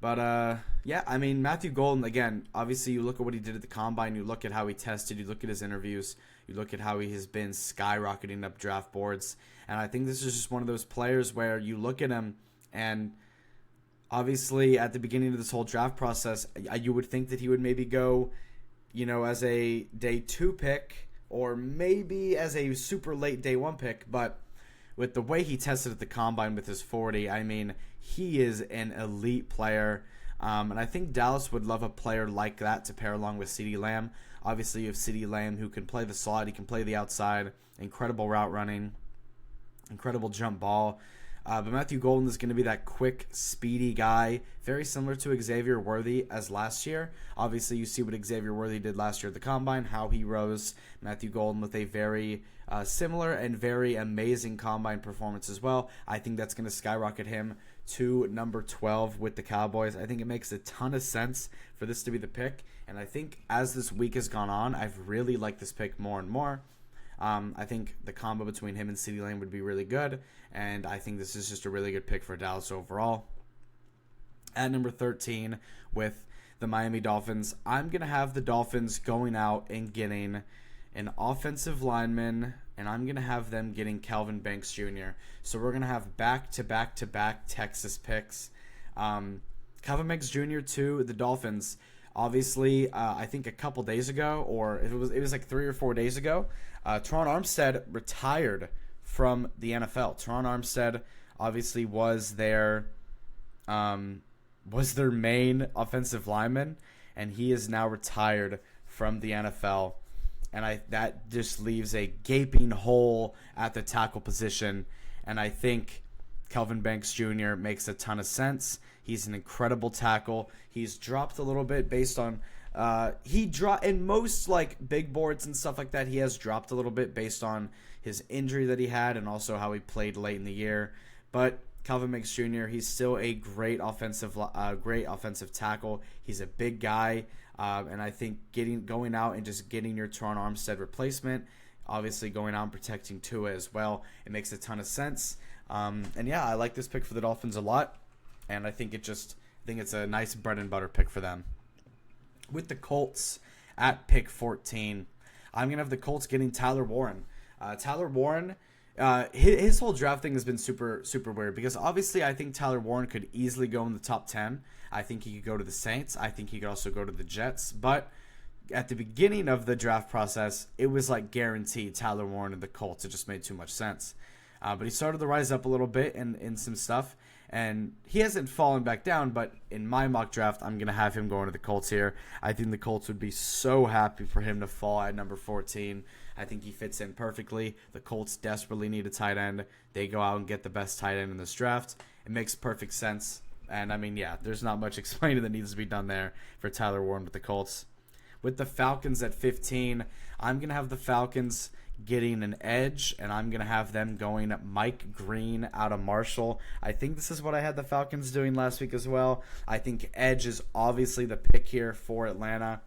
Matthew Golden, again, obviously you look at what he did at the Combine, you look at how he tested, you look at his interviews, you look at how he has been skyrocketing up draft boards. And I think this is just one of those players where you look at him and obviously at the beginning of this whole draft process, you would think that he would maybe go, as a day 2 pick or maybe as a super late day 1 pick. But with the way he tested at the Combine with his 40, I mean, he is an elite player. And I think Dallas would love a player like that to pair along with CeeDee Lamb. Obviously, you have CeeDee Lamb who can play the slot, he can play the outside, incredible route running, incredible jump ball. But Matthew Golden is going to be that quick, speedy guy, very similar to Xavier Worthy as last year. Obviously, you see what Xavier Worthy did last year at the Combine, how he rose. Matthew Golden with a very similar and very amazing Combine performance as well. I think that's going to skyrocket him to number 12 with the Cowboys. I think it makes a ton of sense for this to be the pick. And I think as this week has gone on, I've really liked this pick more and more. I think the combo between him and CeeDee Lamb would be really good, and I think this is just a really good pick for Dallas overall. At number 13, with the Miami Dolphins, I'm going to have the Dolphins going out and getting an offensive lineman, and I'm going to have them getting Calvin Banks Jr. So we're going to have back-to-back-to-back Texas picks. Calvin Banks Jr. to the Dolphins. Obviously, I think a couple days ago, or it was like 3 or 4 days ago, Teron Armstead retired from the NFL. Teron Armstead obviously was their main offensive lineman, and he is now retired from the NFL. And that just leaves a gaping hole at the tackle position. And I think Kelvin Banks Jr. makes a ton of sense. He's an incredible tackle. He's dropped a little bit based on in most like big boards and stuff like that. He has dropped a little bit based on his injury that he had and also how he played late in the year. But Kelvin Banks Jr. He's still a great offensive tackle. He's a big guy, and I think going out and just getting your Teron Armstead replacement, obviously going out and protecting Tua as well, it makes a ton of sense. And yeah, I like this pick for the Dolphins a lot, and I think it's a nice bread and butter pick for them. With the Colts at pick 14, I'm going to have the Colts getting Tyler Warren. Tyler Warren, his whole draft thing has been super, super weird because obviously I think Tyler Warren could easily go in the top 10. I think he could go to the Saints. I think he could also go to the Jets. But at the beginning of the draft process, it was like guaranteed Tyler Warren and the Colts. It just made too much sense. But he started to rise up a little bit in some stuff. And he hasn't fallen back down, but in my mock draft, I'm going to have him going to the Colts here. I think the Colts would be so happy for him to fall at number 14. I think he fits in perfectly. The Colts desperately need a tight end. They go out and get the best tight end in this draft. It makes perfect sense. And, I mean, yeah, there's not much explaining that needs to be done there for Tyler Warren with the Colts. With the Falcons at 15, I'm going to have the Falcons getting an edge, and I'm going to have them going Mike Green out of Marshall. I think this is what I had the Falcons doing last week as well. I think edge is obviously the pick here for Atlanta.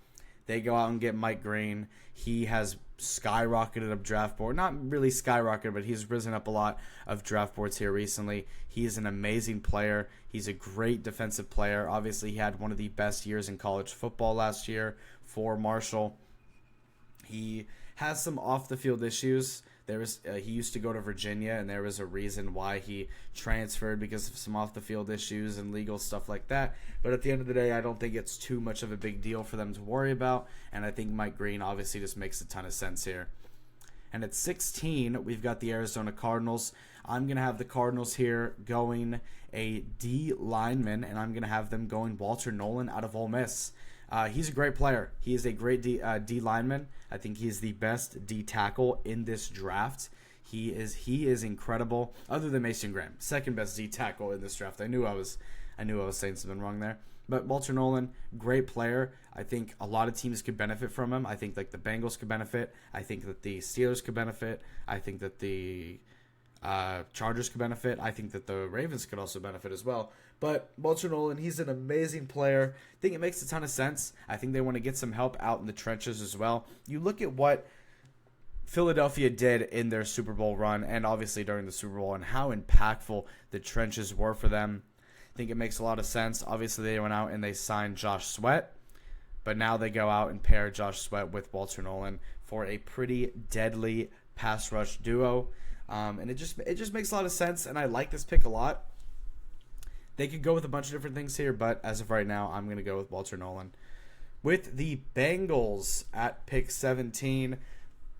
They go out and get Mike Green. He has skyrocketed up draft board. Not really skyrocketed, but he's risen up a lot of draft boards here recently. He is an amazing player. He's a great defensive player. Obviously, he had one of the best years in college football last year for Marshall. He has some off-the-field issues. He used to go to Virginia, and there was a reason why he transferred because of some off-the-field issues and legal stuff like that. But at the end of the day, I don't think it's too much of a big deal for them to worry about, and I think Mike Green obviously just makes a ton of sense here. And at 16, we've got the Arizona Cardinals. I'm going to have the Cardinals here going a D lineman, and I'm going to have them going Walter Nolan out of Ole Miss. He's a great player. He is a great D lineman. I think he's the best D tackle in this draft. He is incredible. Other than Mason Graham, second best D tackle in this draft. I knew I was saying something wrong there. But Walter Nolan, great player. I think a lot of teams could benefit from him. I think like the Bengals could benefit. I think that the Steelers could benefit. I think that the Chargers could benefit. I think that the Ravens could also benefit as well. But Walter Nolan, he's an amazing player. I think it makes a ton of sense. I think they want to get some help out in the trenches as well. You look at what Philadelphia did in their Super Bowl run and obviously during the Super Bowl and how impactful the trenches were for them. I think it makes a lot of sense. Obviously, they went out and they signed Josh Sweat. But now they go out and pair Josh Sweat with Walter Nolan for a pretty deadly pass rush duo. And it just makes a lot of sense, and I like this pick a lot. They could go with a bunch of different things here, but as of right now, I'm going to go with Walter Nolan. With the Bengals at pick 17,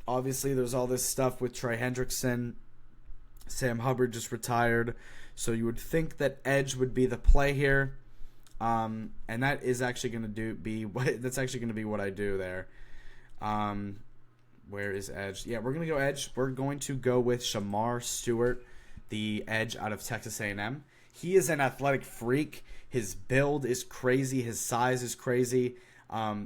obviously there's all this stuff with Trey Hendrickson. Sam Hubbard just retired, so you would think that edge would be the play here, and that is actually going to be what I do there. Where is edge? Yeah, we're going to go edge. We're going to go with Shamar Stewart, the edge out of Texas A&M. He is an athletic freak. His build is crazy. His size is crazy.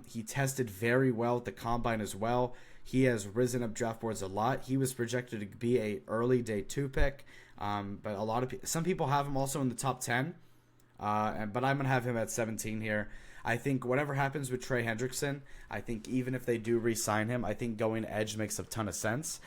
He tested very well at the combine as well. He has risen up draft boards a lot. He was projected to be a early day 2 pick, but some people have him also in the top 10. But I'm going to have him at 17 here. I think whatever happens with Trey Hendrickson, I think even if they do re-sign him, I think going edge makes a ton of sense.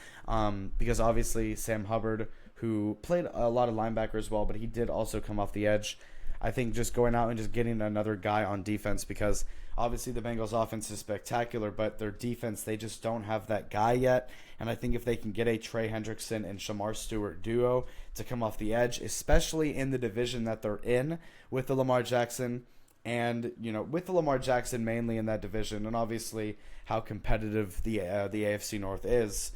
Because obviously Sam Hubbard, who played a lot of linebacker as well, but he did also come off the edge. I think just going out and just getting another guy on defense, because obviously the Bengals offense is spectacular, but their defense, they just don't have that guy yet. And I think if they can get a Trey Hendrickson and Shamar Stewart duo to come off the edge, especially in the division that they're in with the Lamar Jackson, and with the Lamar Jackson mainly in that division, and obviously how competitive the AFC North is,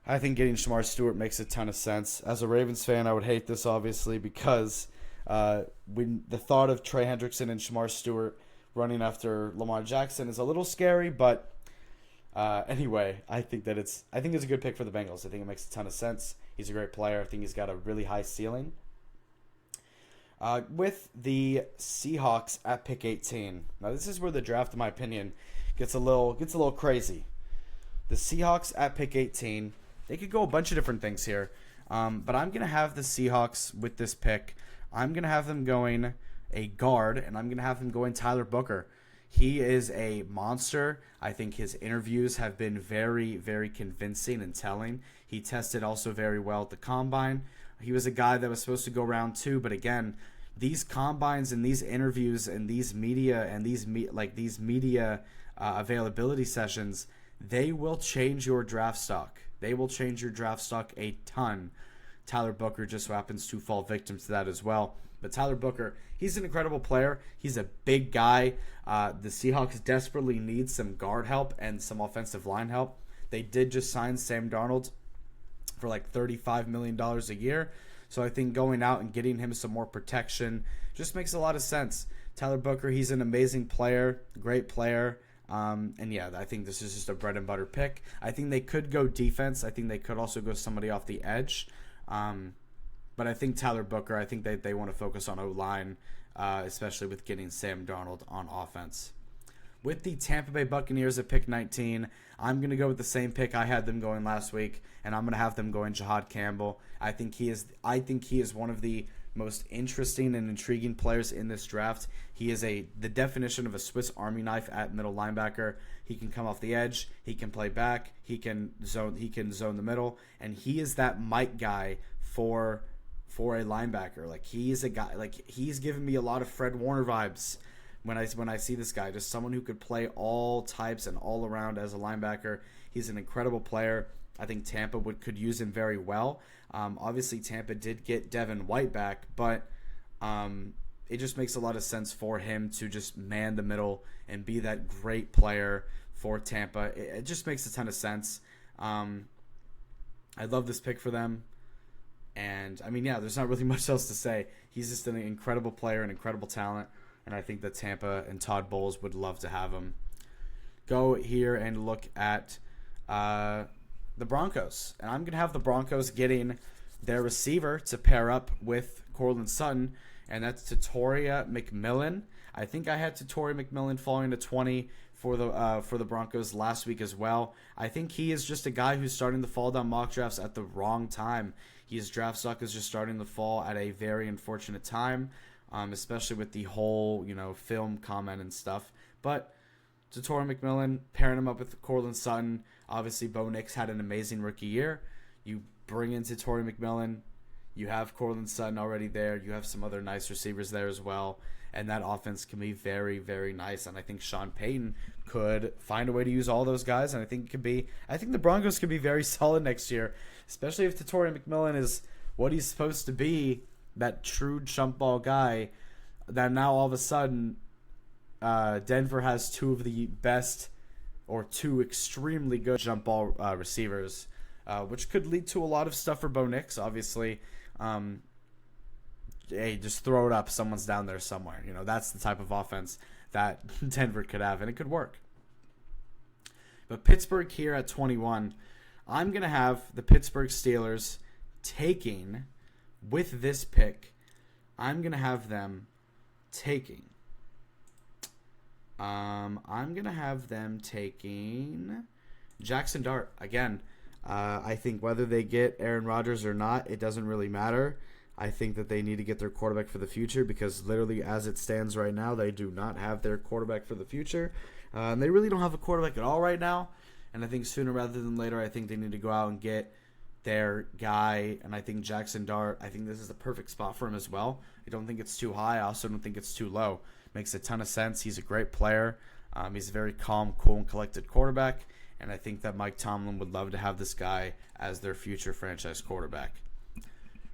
I think getting Shamar Stewart makes a ton of sense. As a Ravens fan, I would hate this, obviously, because when the thought of Trey Hendrickson and Shamar Stewart running after Lamar Jackson is a little scary, but anyway, I think it's a good pick for the Bengals. I think it makes a ton of sense. He's a great player. I think he's got a really high ceiling. With the Seahawks at pick 18. Now this is where the draft, in my opinion, gets a little crazy. The Seahawks at pick 18. They could go a bunch of different things here, but I'm gonna have the Seahawks with this pick. I'm gonna have them going a guard, and I'm gonna have them going Tyler Booker. He is a monster. I think his interviews have been very, very convincing and telling. He tested also very well at the combine. He was a guy that was supposed to go round 2, but again, these combines and these interviews and these media availability sessions, they will change your draft stock. They will change your draft stock a ton. Tyler Booker just so happens to fall victim to that as well. But Tyler Booker, he's an incredible player. He's a big guy. The Seahawks desperately need some guard help and some offensive line help. They did just sign Sam Darnold for like $35 million a year. So I think going out and getting him some more protection just makes a lot of sense. Tyler Booker, he's an amazing player, great player. And yeah, I think this is just a bread and butter pick. I think they could go defense. I think they could also go somebody off the edge. But I think Tyler Booker, I think they want to focus on O-line, especially with getting Sam Darnold on offense. With the Tampa Bay Buccaneers at pick 19, I'm going to go with the same pick I had them going last week, and I'm going to have them going Jahad Campbell. I think he is one of the most interesting and intriguing players in this draft. He is the definition of a Swiss Army knife at middle linebacker. He can come off the edge, he can play back, he can zone the middle, and he is that Mike guy for a linebacker. Like he's a guy, like he's giving me a lot of Fred Warner vibes when I see this guy, just someone who could play all types and all around as a linebacker. He's an incredible player. I think Tampa could use him very well. Obviously, Tampa did get Devin White back, but it just makes a lot of sense for him to just man the middle and be that great player for Tampa. It just makes a ton of sense. I love this pick for them. And, I mean, yeah, there's not really much else to say. He's just an incredible player, an incredible talent. And I think that Tampa and Todd Bowles would love to have him. Go here and look at the Broncos. And I'm going to have the Broncos getting their receiver to pair up with Courtland Sutton. And that's Tatoria McMillan. I think I had Tatoria McMillan falling to 20 for the Broncos last week as well. I think he is just a guy who's starting to fall down mock drafts at the wrong time. His draft stock is just starting to fall at a very unfortunate time, especially with the whole, film comment and stuff. But Tatoria McMillan, pairing him up with Courtland Sutton. Obviously, Bo Nix had an amazing rookie year. You bring in Tatoria McMillan. You have Courtland Sutton already there. You have some other nice receivers there as well. And that offense can be very, very nice. And I think Sean Payton could find a way to use all those guys. And I think the Broncos could be very solid next year, especially if Tatoria McMillan is what he's supposed to be, that true jump ball guy. That now all of a sudden, Denver has two of the best or two extremely good jump ball receivers, which could lead to a lot of stuff for Bo Nix, obviously. Hey, just throw it up. Someone's down there somewhere. That's the type of offense that Denver could have, and it could work. But Pittsburgh here at 21, I'm going to have the Pittsburgh Steelers taking, with this pick, I'm going to have them taking. Jackson Dart. Again, I think whether they get Aaron Rodgers or not, it doesn't really matter. I think that they need to get their quarterback for the future because literally as it stands right now, they do not have their quarterback for the future. And they really don't have a quarterback at all right now. And I think sooner rather than later, I think they need to go out and get their guy. And I think Jackson Dart, I think this is the perfect spot for him as well. I don't think it's too high. I also don't think it's too low. Makes a ton of sense. He's a great player. He's a very calm, cool, and collected quarterback. And I think that Mike Tomlin would love to have this guy as their future franchise quarterback.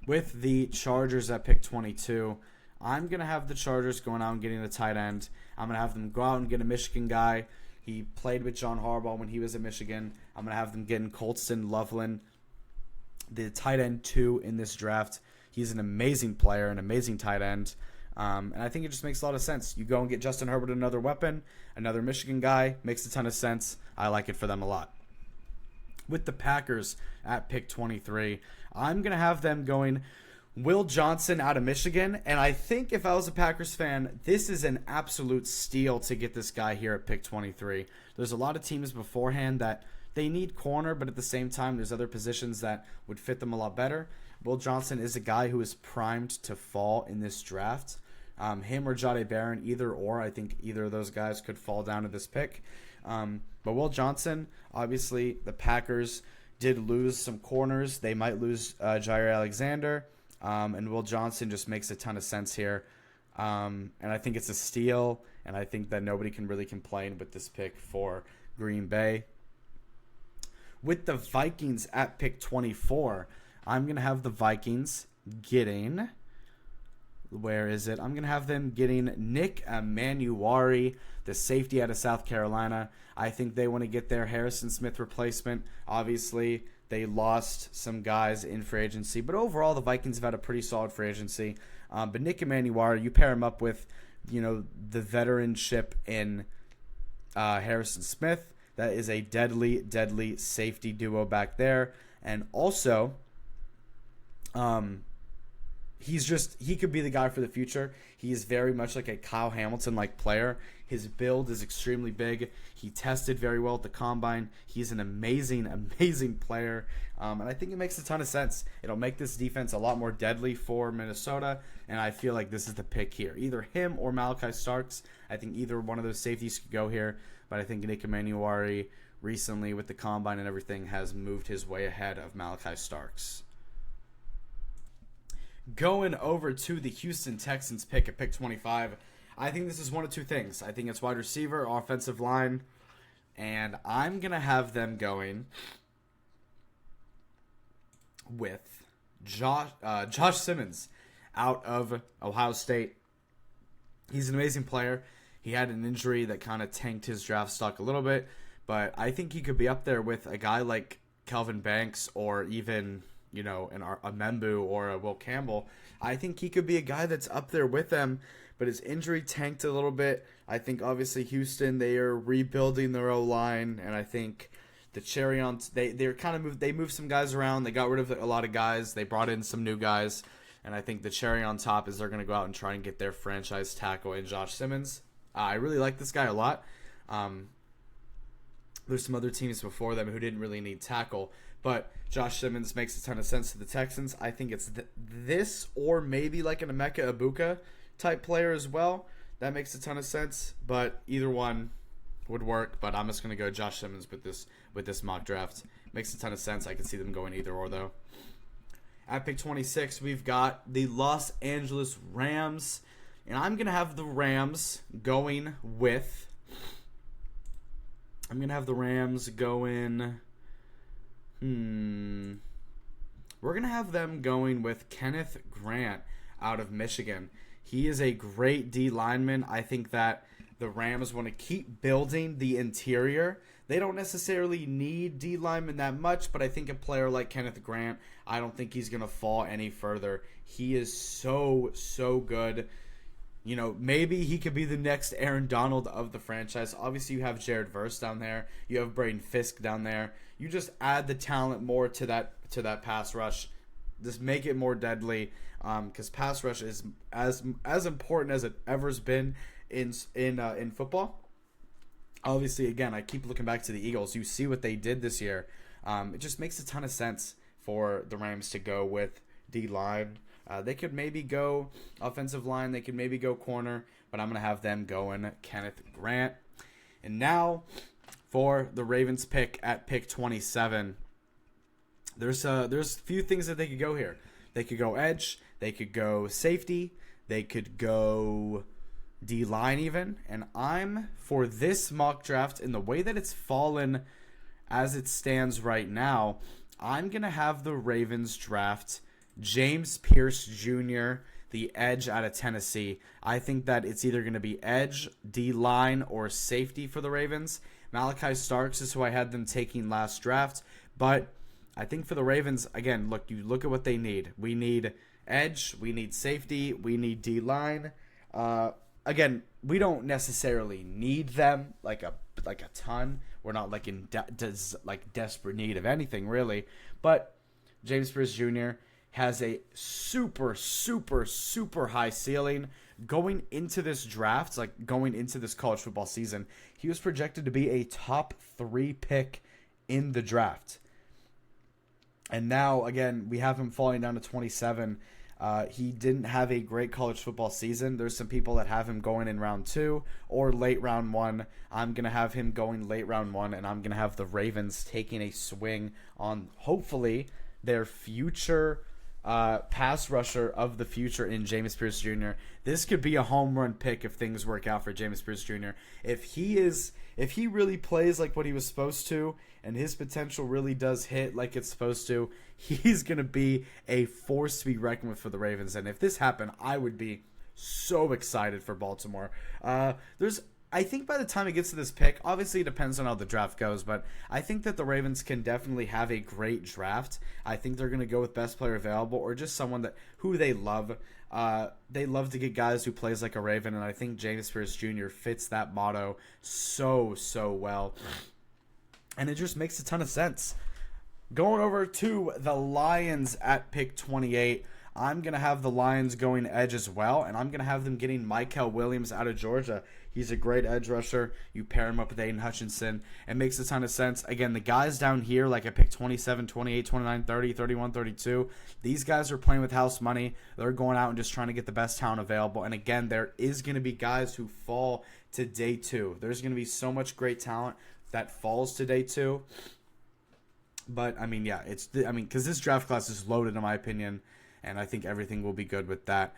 With the Chargers at pick 22, I'm going to have the Chargers going out and getting a tight end. I'm going to have them go out and get a Michigan guy. He played with John Harbaugh when he was at Michigan. I'm going to have them getting Colston Loveland. the tight end 2 in this draft. He's an amazing player, an amazing tight end. And I think it just makes a lot of sense. You go and get Justin Herbert, another weapon, another Michigan guy. Makes a ton of sense. I like it for them a lot. With the Packers at pick 23, I'm going to have them going Will Johnson out of Michigan. And I think if I was a Packers fan, this is an absolute steal to get this guy here at pick 23. There's a lot of teams beforehand that they need corner, but at the same time, there's other positions that would fit them a lot better. Will Johnson is a guy who is primed to fall in this draft. Him or Jahdae Barron, either or. I think either of those guys could fall down to this pick. But Will Johnson, obviously, the Packers did lose some corners. They might lose Jair Alexander. And Will Johnson just makes a ton of sense here. And I think it's a steal. And I think that nobody can really complain with this pick for Green Bay. With the Vikings at pick 24, I'm going to have the Vikings getting... Where is it? I'm going to have them getting Nick Emanuwari, the safety out of South Carolina. I think they want to get their Harrison Smith replacement. Obviously, they lost some guys in free agency. But overall, the Vikings have had a pretty solid free agency. But Nick Emanuwari, you pair him up with, the veteranship in Harrison Smith. That is a deadly, deadly safety duo back there. And also... he could be the guy for the future. He is very much like a Kyle Hamilton-like player. His build is extremely big. He tested very well at the combine. He's an amazing, amazing player. And I think it makes a ton of sense. It'll make this defense a lot more deadly for Minnesota. And I feel like this is the pick here. Either him or Malachi Starks. I think either one of those safeties could go here. But I think Nick Emanuwari recently with the combine and everything has moved his way ahead of Malachi Starks. Going over to the Houston Texans pick at pick 25, I think this is one of two things. I think it's wide receiver, offensive line, and I'm going to have them going with Josh Simmons out of Ohio State. He's an amazing player. He had an injury that kind of tanked his draft stock a little bit, but I think he could be up there with a guy like Kelvin Banks or even... a Membu or a Will Campbell. I think he could be a guy that's up there with them, but his injury tanked a little bit. I think obviously Houston, they are rebuilding their O-line, and I think the cherry on they moved some guys around. They got rid of a lot of guys. They brought in some new guys, and I think the cherry on top is they're going to go out and try and get their franchise tackle in Josh Simmons. I really like this guy a lot. There's some other teams before them who didn't really need tackle, but Josh Simmons makes a ton of sense to the Texans. I think it's this or maybe like an Emeka Ibuka type player as well. That makes a ton of sense, but either one would work. But I'm just going to go Josh Simmons with this mock draft. Makes a ton of sense. I can see them going either or, though. At pick 26, we've got the Los Angeles Rams, and I'm going to have the Rams going with... I'm going to have the Rams going... We're going to have them going with Kenneth Grant out of Michigan. He is a great D lineman. I think that the Rams want to keep building the interior. They don't necessarily need D linemen that much, but I think a player like Kenneth Grant, I don't think he's going to fall any further. He is so, so good. Maybe he could be the next Aaron Donald of the franchise. Obviously, you have Jared Verse down there. You have Braden Fisk down there. You just add the talent more to that pass rush. Just make it more deadly, because pass rush is as important as it ever's been in football. Obviously, again, I keep looking back to the Eagles. You see what they did this year. It just makes a ton of sense for the Rams to go with D-line. They could maybe go offensive line. They could maybe go corner. But I'm going to have them going Kenneth Grant. And now for the Ravens pick at pick 27. There's a few things that they could go here. They could go edge. They could go safety. They could go D-line even. And I'm, for this mock draft, in the way that it's fallen as it stands right now, I'm going to have the Ravens draft James Pierce Jr., the edge out of Tennessee. I think that it's either going to be edge, D-line, or safety for the Ravens. Malachi Starks is who I had them taking last draft, but I think for the Ravens, again, you look at what they need. We need edge, we need safety, we need D-line. Again, we don't necessarily need them like a ton. We're not like in desperate need of anything really. But James Pierce Jr. has a super, super, super high ceiling. Going into this draft, like going into this college football season, he was projected to be a top 3 pick in the draft. And now, again, we have him falling down to 27. He didn't have a great college football season. There's some people that have him going in round 2 or late round 1. I'm going to have him going late round 1, and I'm going to have the Ravens taking a swing on, hopefully, their future pass rusher of the future in James Pierce Jr. This could be a home run pick if things work out for James Pierce Jr. If he really plays like what he was supposed to, and his potential really does hit like it's supposed to, he's going to be a force to be reckoned with for the Ravens. And if this happened, I would be so excited for Baltimore. I think by the time it gets to this pick, obviously it depends on how the draft goes, but I think that the Ravens can definitely have a great draft. I think they're going to go with best player available or just someone who they love. They love to get guys who plays like a Raven, and I think James Pierce Jr. fits that motto so well. And it just makes a ton of sense. Going over to the Lions at pick 28, I'm going to have the Lions going edge as well, and I'm going to have them getting Mykel Williams out of Georgia. He's a great edge rusher. You pair him up with Aiden Hutchinson. It makes a ton of sense. Again, the guys down here, like I picked 27, 28, 29, 30, 31, 32, these guys are playing with house money. They're going out and just trying to get the best talent available. And again, there is going to be guys who fall to day 2. There's going to be so much great talent that falls to day 2. But, I mean, yeah, because this draft class is loaded in my opinion, and I think everything will be good with that.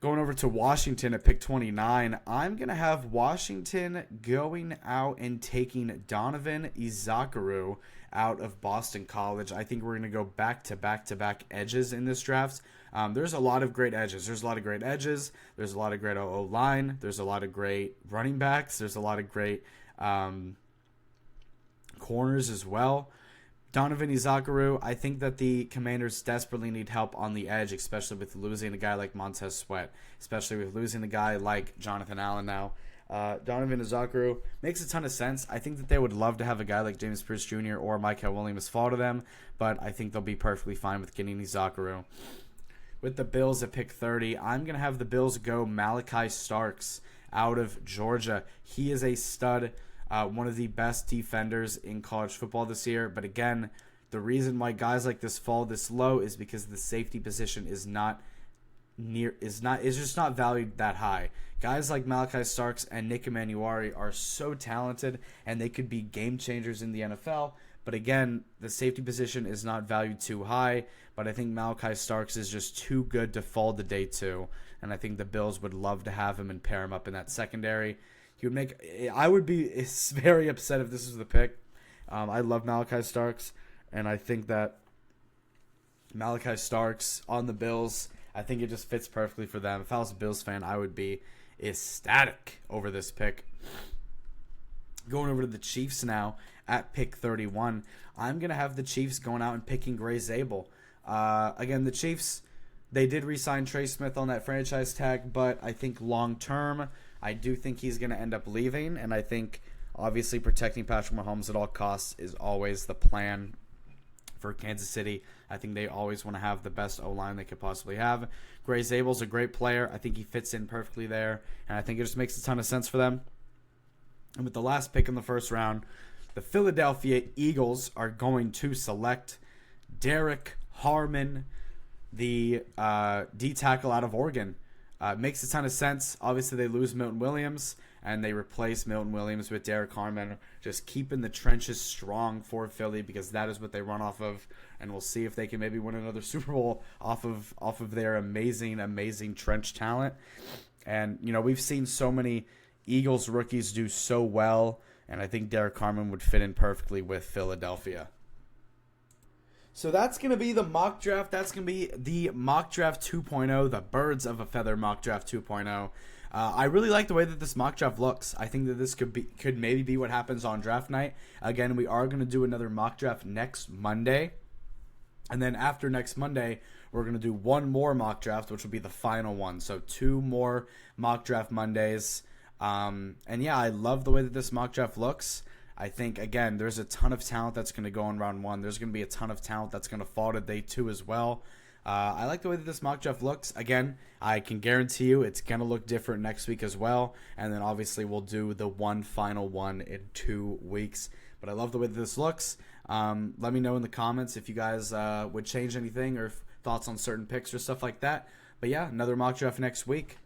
Going over to Washington at pick 29, I'm going to have Washington going out and taking Donovan Izakaru out of Boston College. I think we're going to go back-to-back edges in this draft. There's a lot of great edges. There's a lot of great edges. There's a lot of great O-line. There's a lot of great running backs. There's a lot of great corners as well. Donovan Izakaru, I think that the Commanders desperately need help on the edge, especially with losing a guy like Montez Sweat, especially with losing a guy like Jonathan Allen now. Donovan Izakaru makes a ton of sense. I think that they would love to have a guy like James Pierce Jr. or Mykel Williams fall to them, but I think they'll be perfectly fine with getting Izakaru. With the Bills at pick 30, I'm going to have the Bills go Malachi Starks out of Georgia. He is a stud. One of the best defenders in college football this year. But again, the reason why guys like this fall this low is because the safety position is just not valued that high. Guys like Malachi Starks and Nick Emanuari are so talented, and they could be game changers in the NFL. But again, the safety position is not valued too high. But I think Malachi Starks is just too good to fall to day 2. And I think the Bills would love to have him and pair him up in that secondary. I would be very upset if this was the pick. I love Malachi Starks, and I think that Malachi Starks on the Bills, I think it just fits perfectly for them. If I was a Bills fan, I would be ecstatic over this pick. Going over to the Chiefs now at pick 31, I'm going to have the Chiefs going out and picking Gray Zabel. Again, the Chiefs, they did re-sign Trey Smith on that franchise tag, but I think long-term, I do think he's going to end up leaving, and I think obviously protecting Patrick Mahomes at all costs is always the plan for Kansas City. I think they always want to have the best O-line they could possibly have. Gray Zabel's a great player. I think he fits in perfectly there, and I think it just makes a ton of sense for them. And with the last pick in the first round, the Philadelphia Eagles are going to select Derek Harmon, the D-tackle out of Oregon. Makes a ton of sense. Obviously, they lose Milton Williams, and they replace Milton Williams with Derek Harmon, just keeping the trenches strong for Philly because that is what they run off of. And we'll see if they can maybe win another Super Bowl off of their amazing trench talent. And, you know, we've seen so many Eagles rookies do so well, and I think Derek Harmon would fit in perfectly with Philadelphia. So that's going to be the mock draft. That's going to be the mock draft 2.0, the Birds of a Feather mock draft 2.0. I really like the way that this mock draft looks. I think that this could maybe be what happens on draft night. Again, we are going to do another mock draft next Monday. And then after next Monday, we're going to do one more mock draft, which will be the final one. So 2 more mock draft Mondays. And yeah, I love the way that this mock draft looks. I think, again, there's a ton of talent that's going to go in round 1. There's going to be a ton of talent that's going to fall to day 2 as well. I like the way that this mock draft looks. Again, I can guarantee you it's going to look different next week as well. And then obviously we'll do the one final one in 2 weeks. But I love the way that this looks. Let me know in the comments if you guys would change anything or thoughts on certain picks or stuff like that. But yeah, another mock draft next week.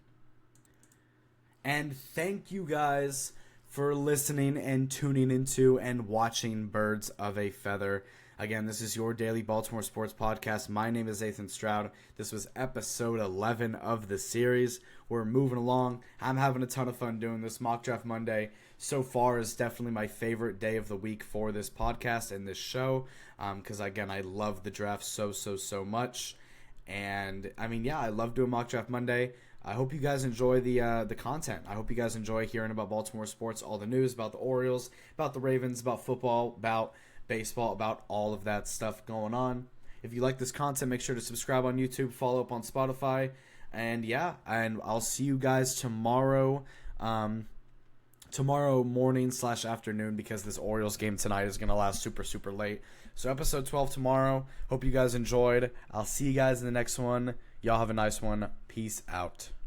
And thank you guys for listening and tuning into and watching Birds of a Feather. Again, this is your daily Baltimore sports podcast. My name is Ethan Stroud. This was episode 11 of the series. We're moving along. I'm having a ton of fun doing this. Mock Draft Monday so far is definitely my favorite day of the week for this podcast and this show. Because, again, I love the draft so much. And, I mean, yeah, I love doing Mock Draft Monday. I hope you guys enjoy the content. I hope you guys enjoy hearing about Baltimore sports, all the news about the Orioles, about the Ravens, about football, about baseball, about all of that stuff going on. If you like this content, make sure to subscribe on YouTube, follow up on Spotify, and yeah, and I'll see you guys tomorrow morning / afternoon, because this Orioles game tonight is going to last super late. So episode 12 tomorrow. Hope you guys enjoyed. I'll see you guys in the next one. Y'all have a nice one. Peace out.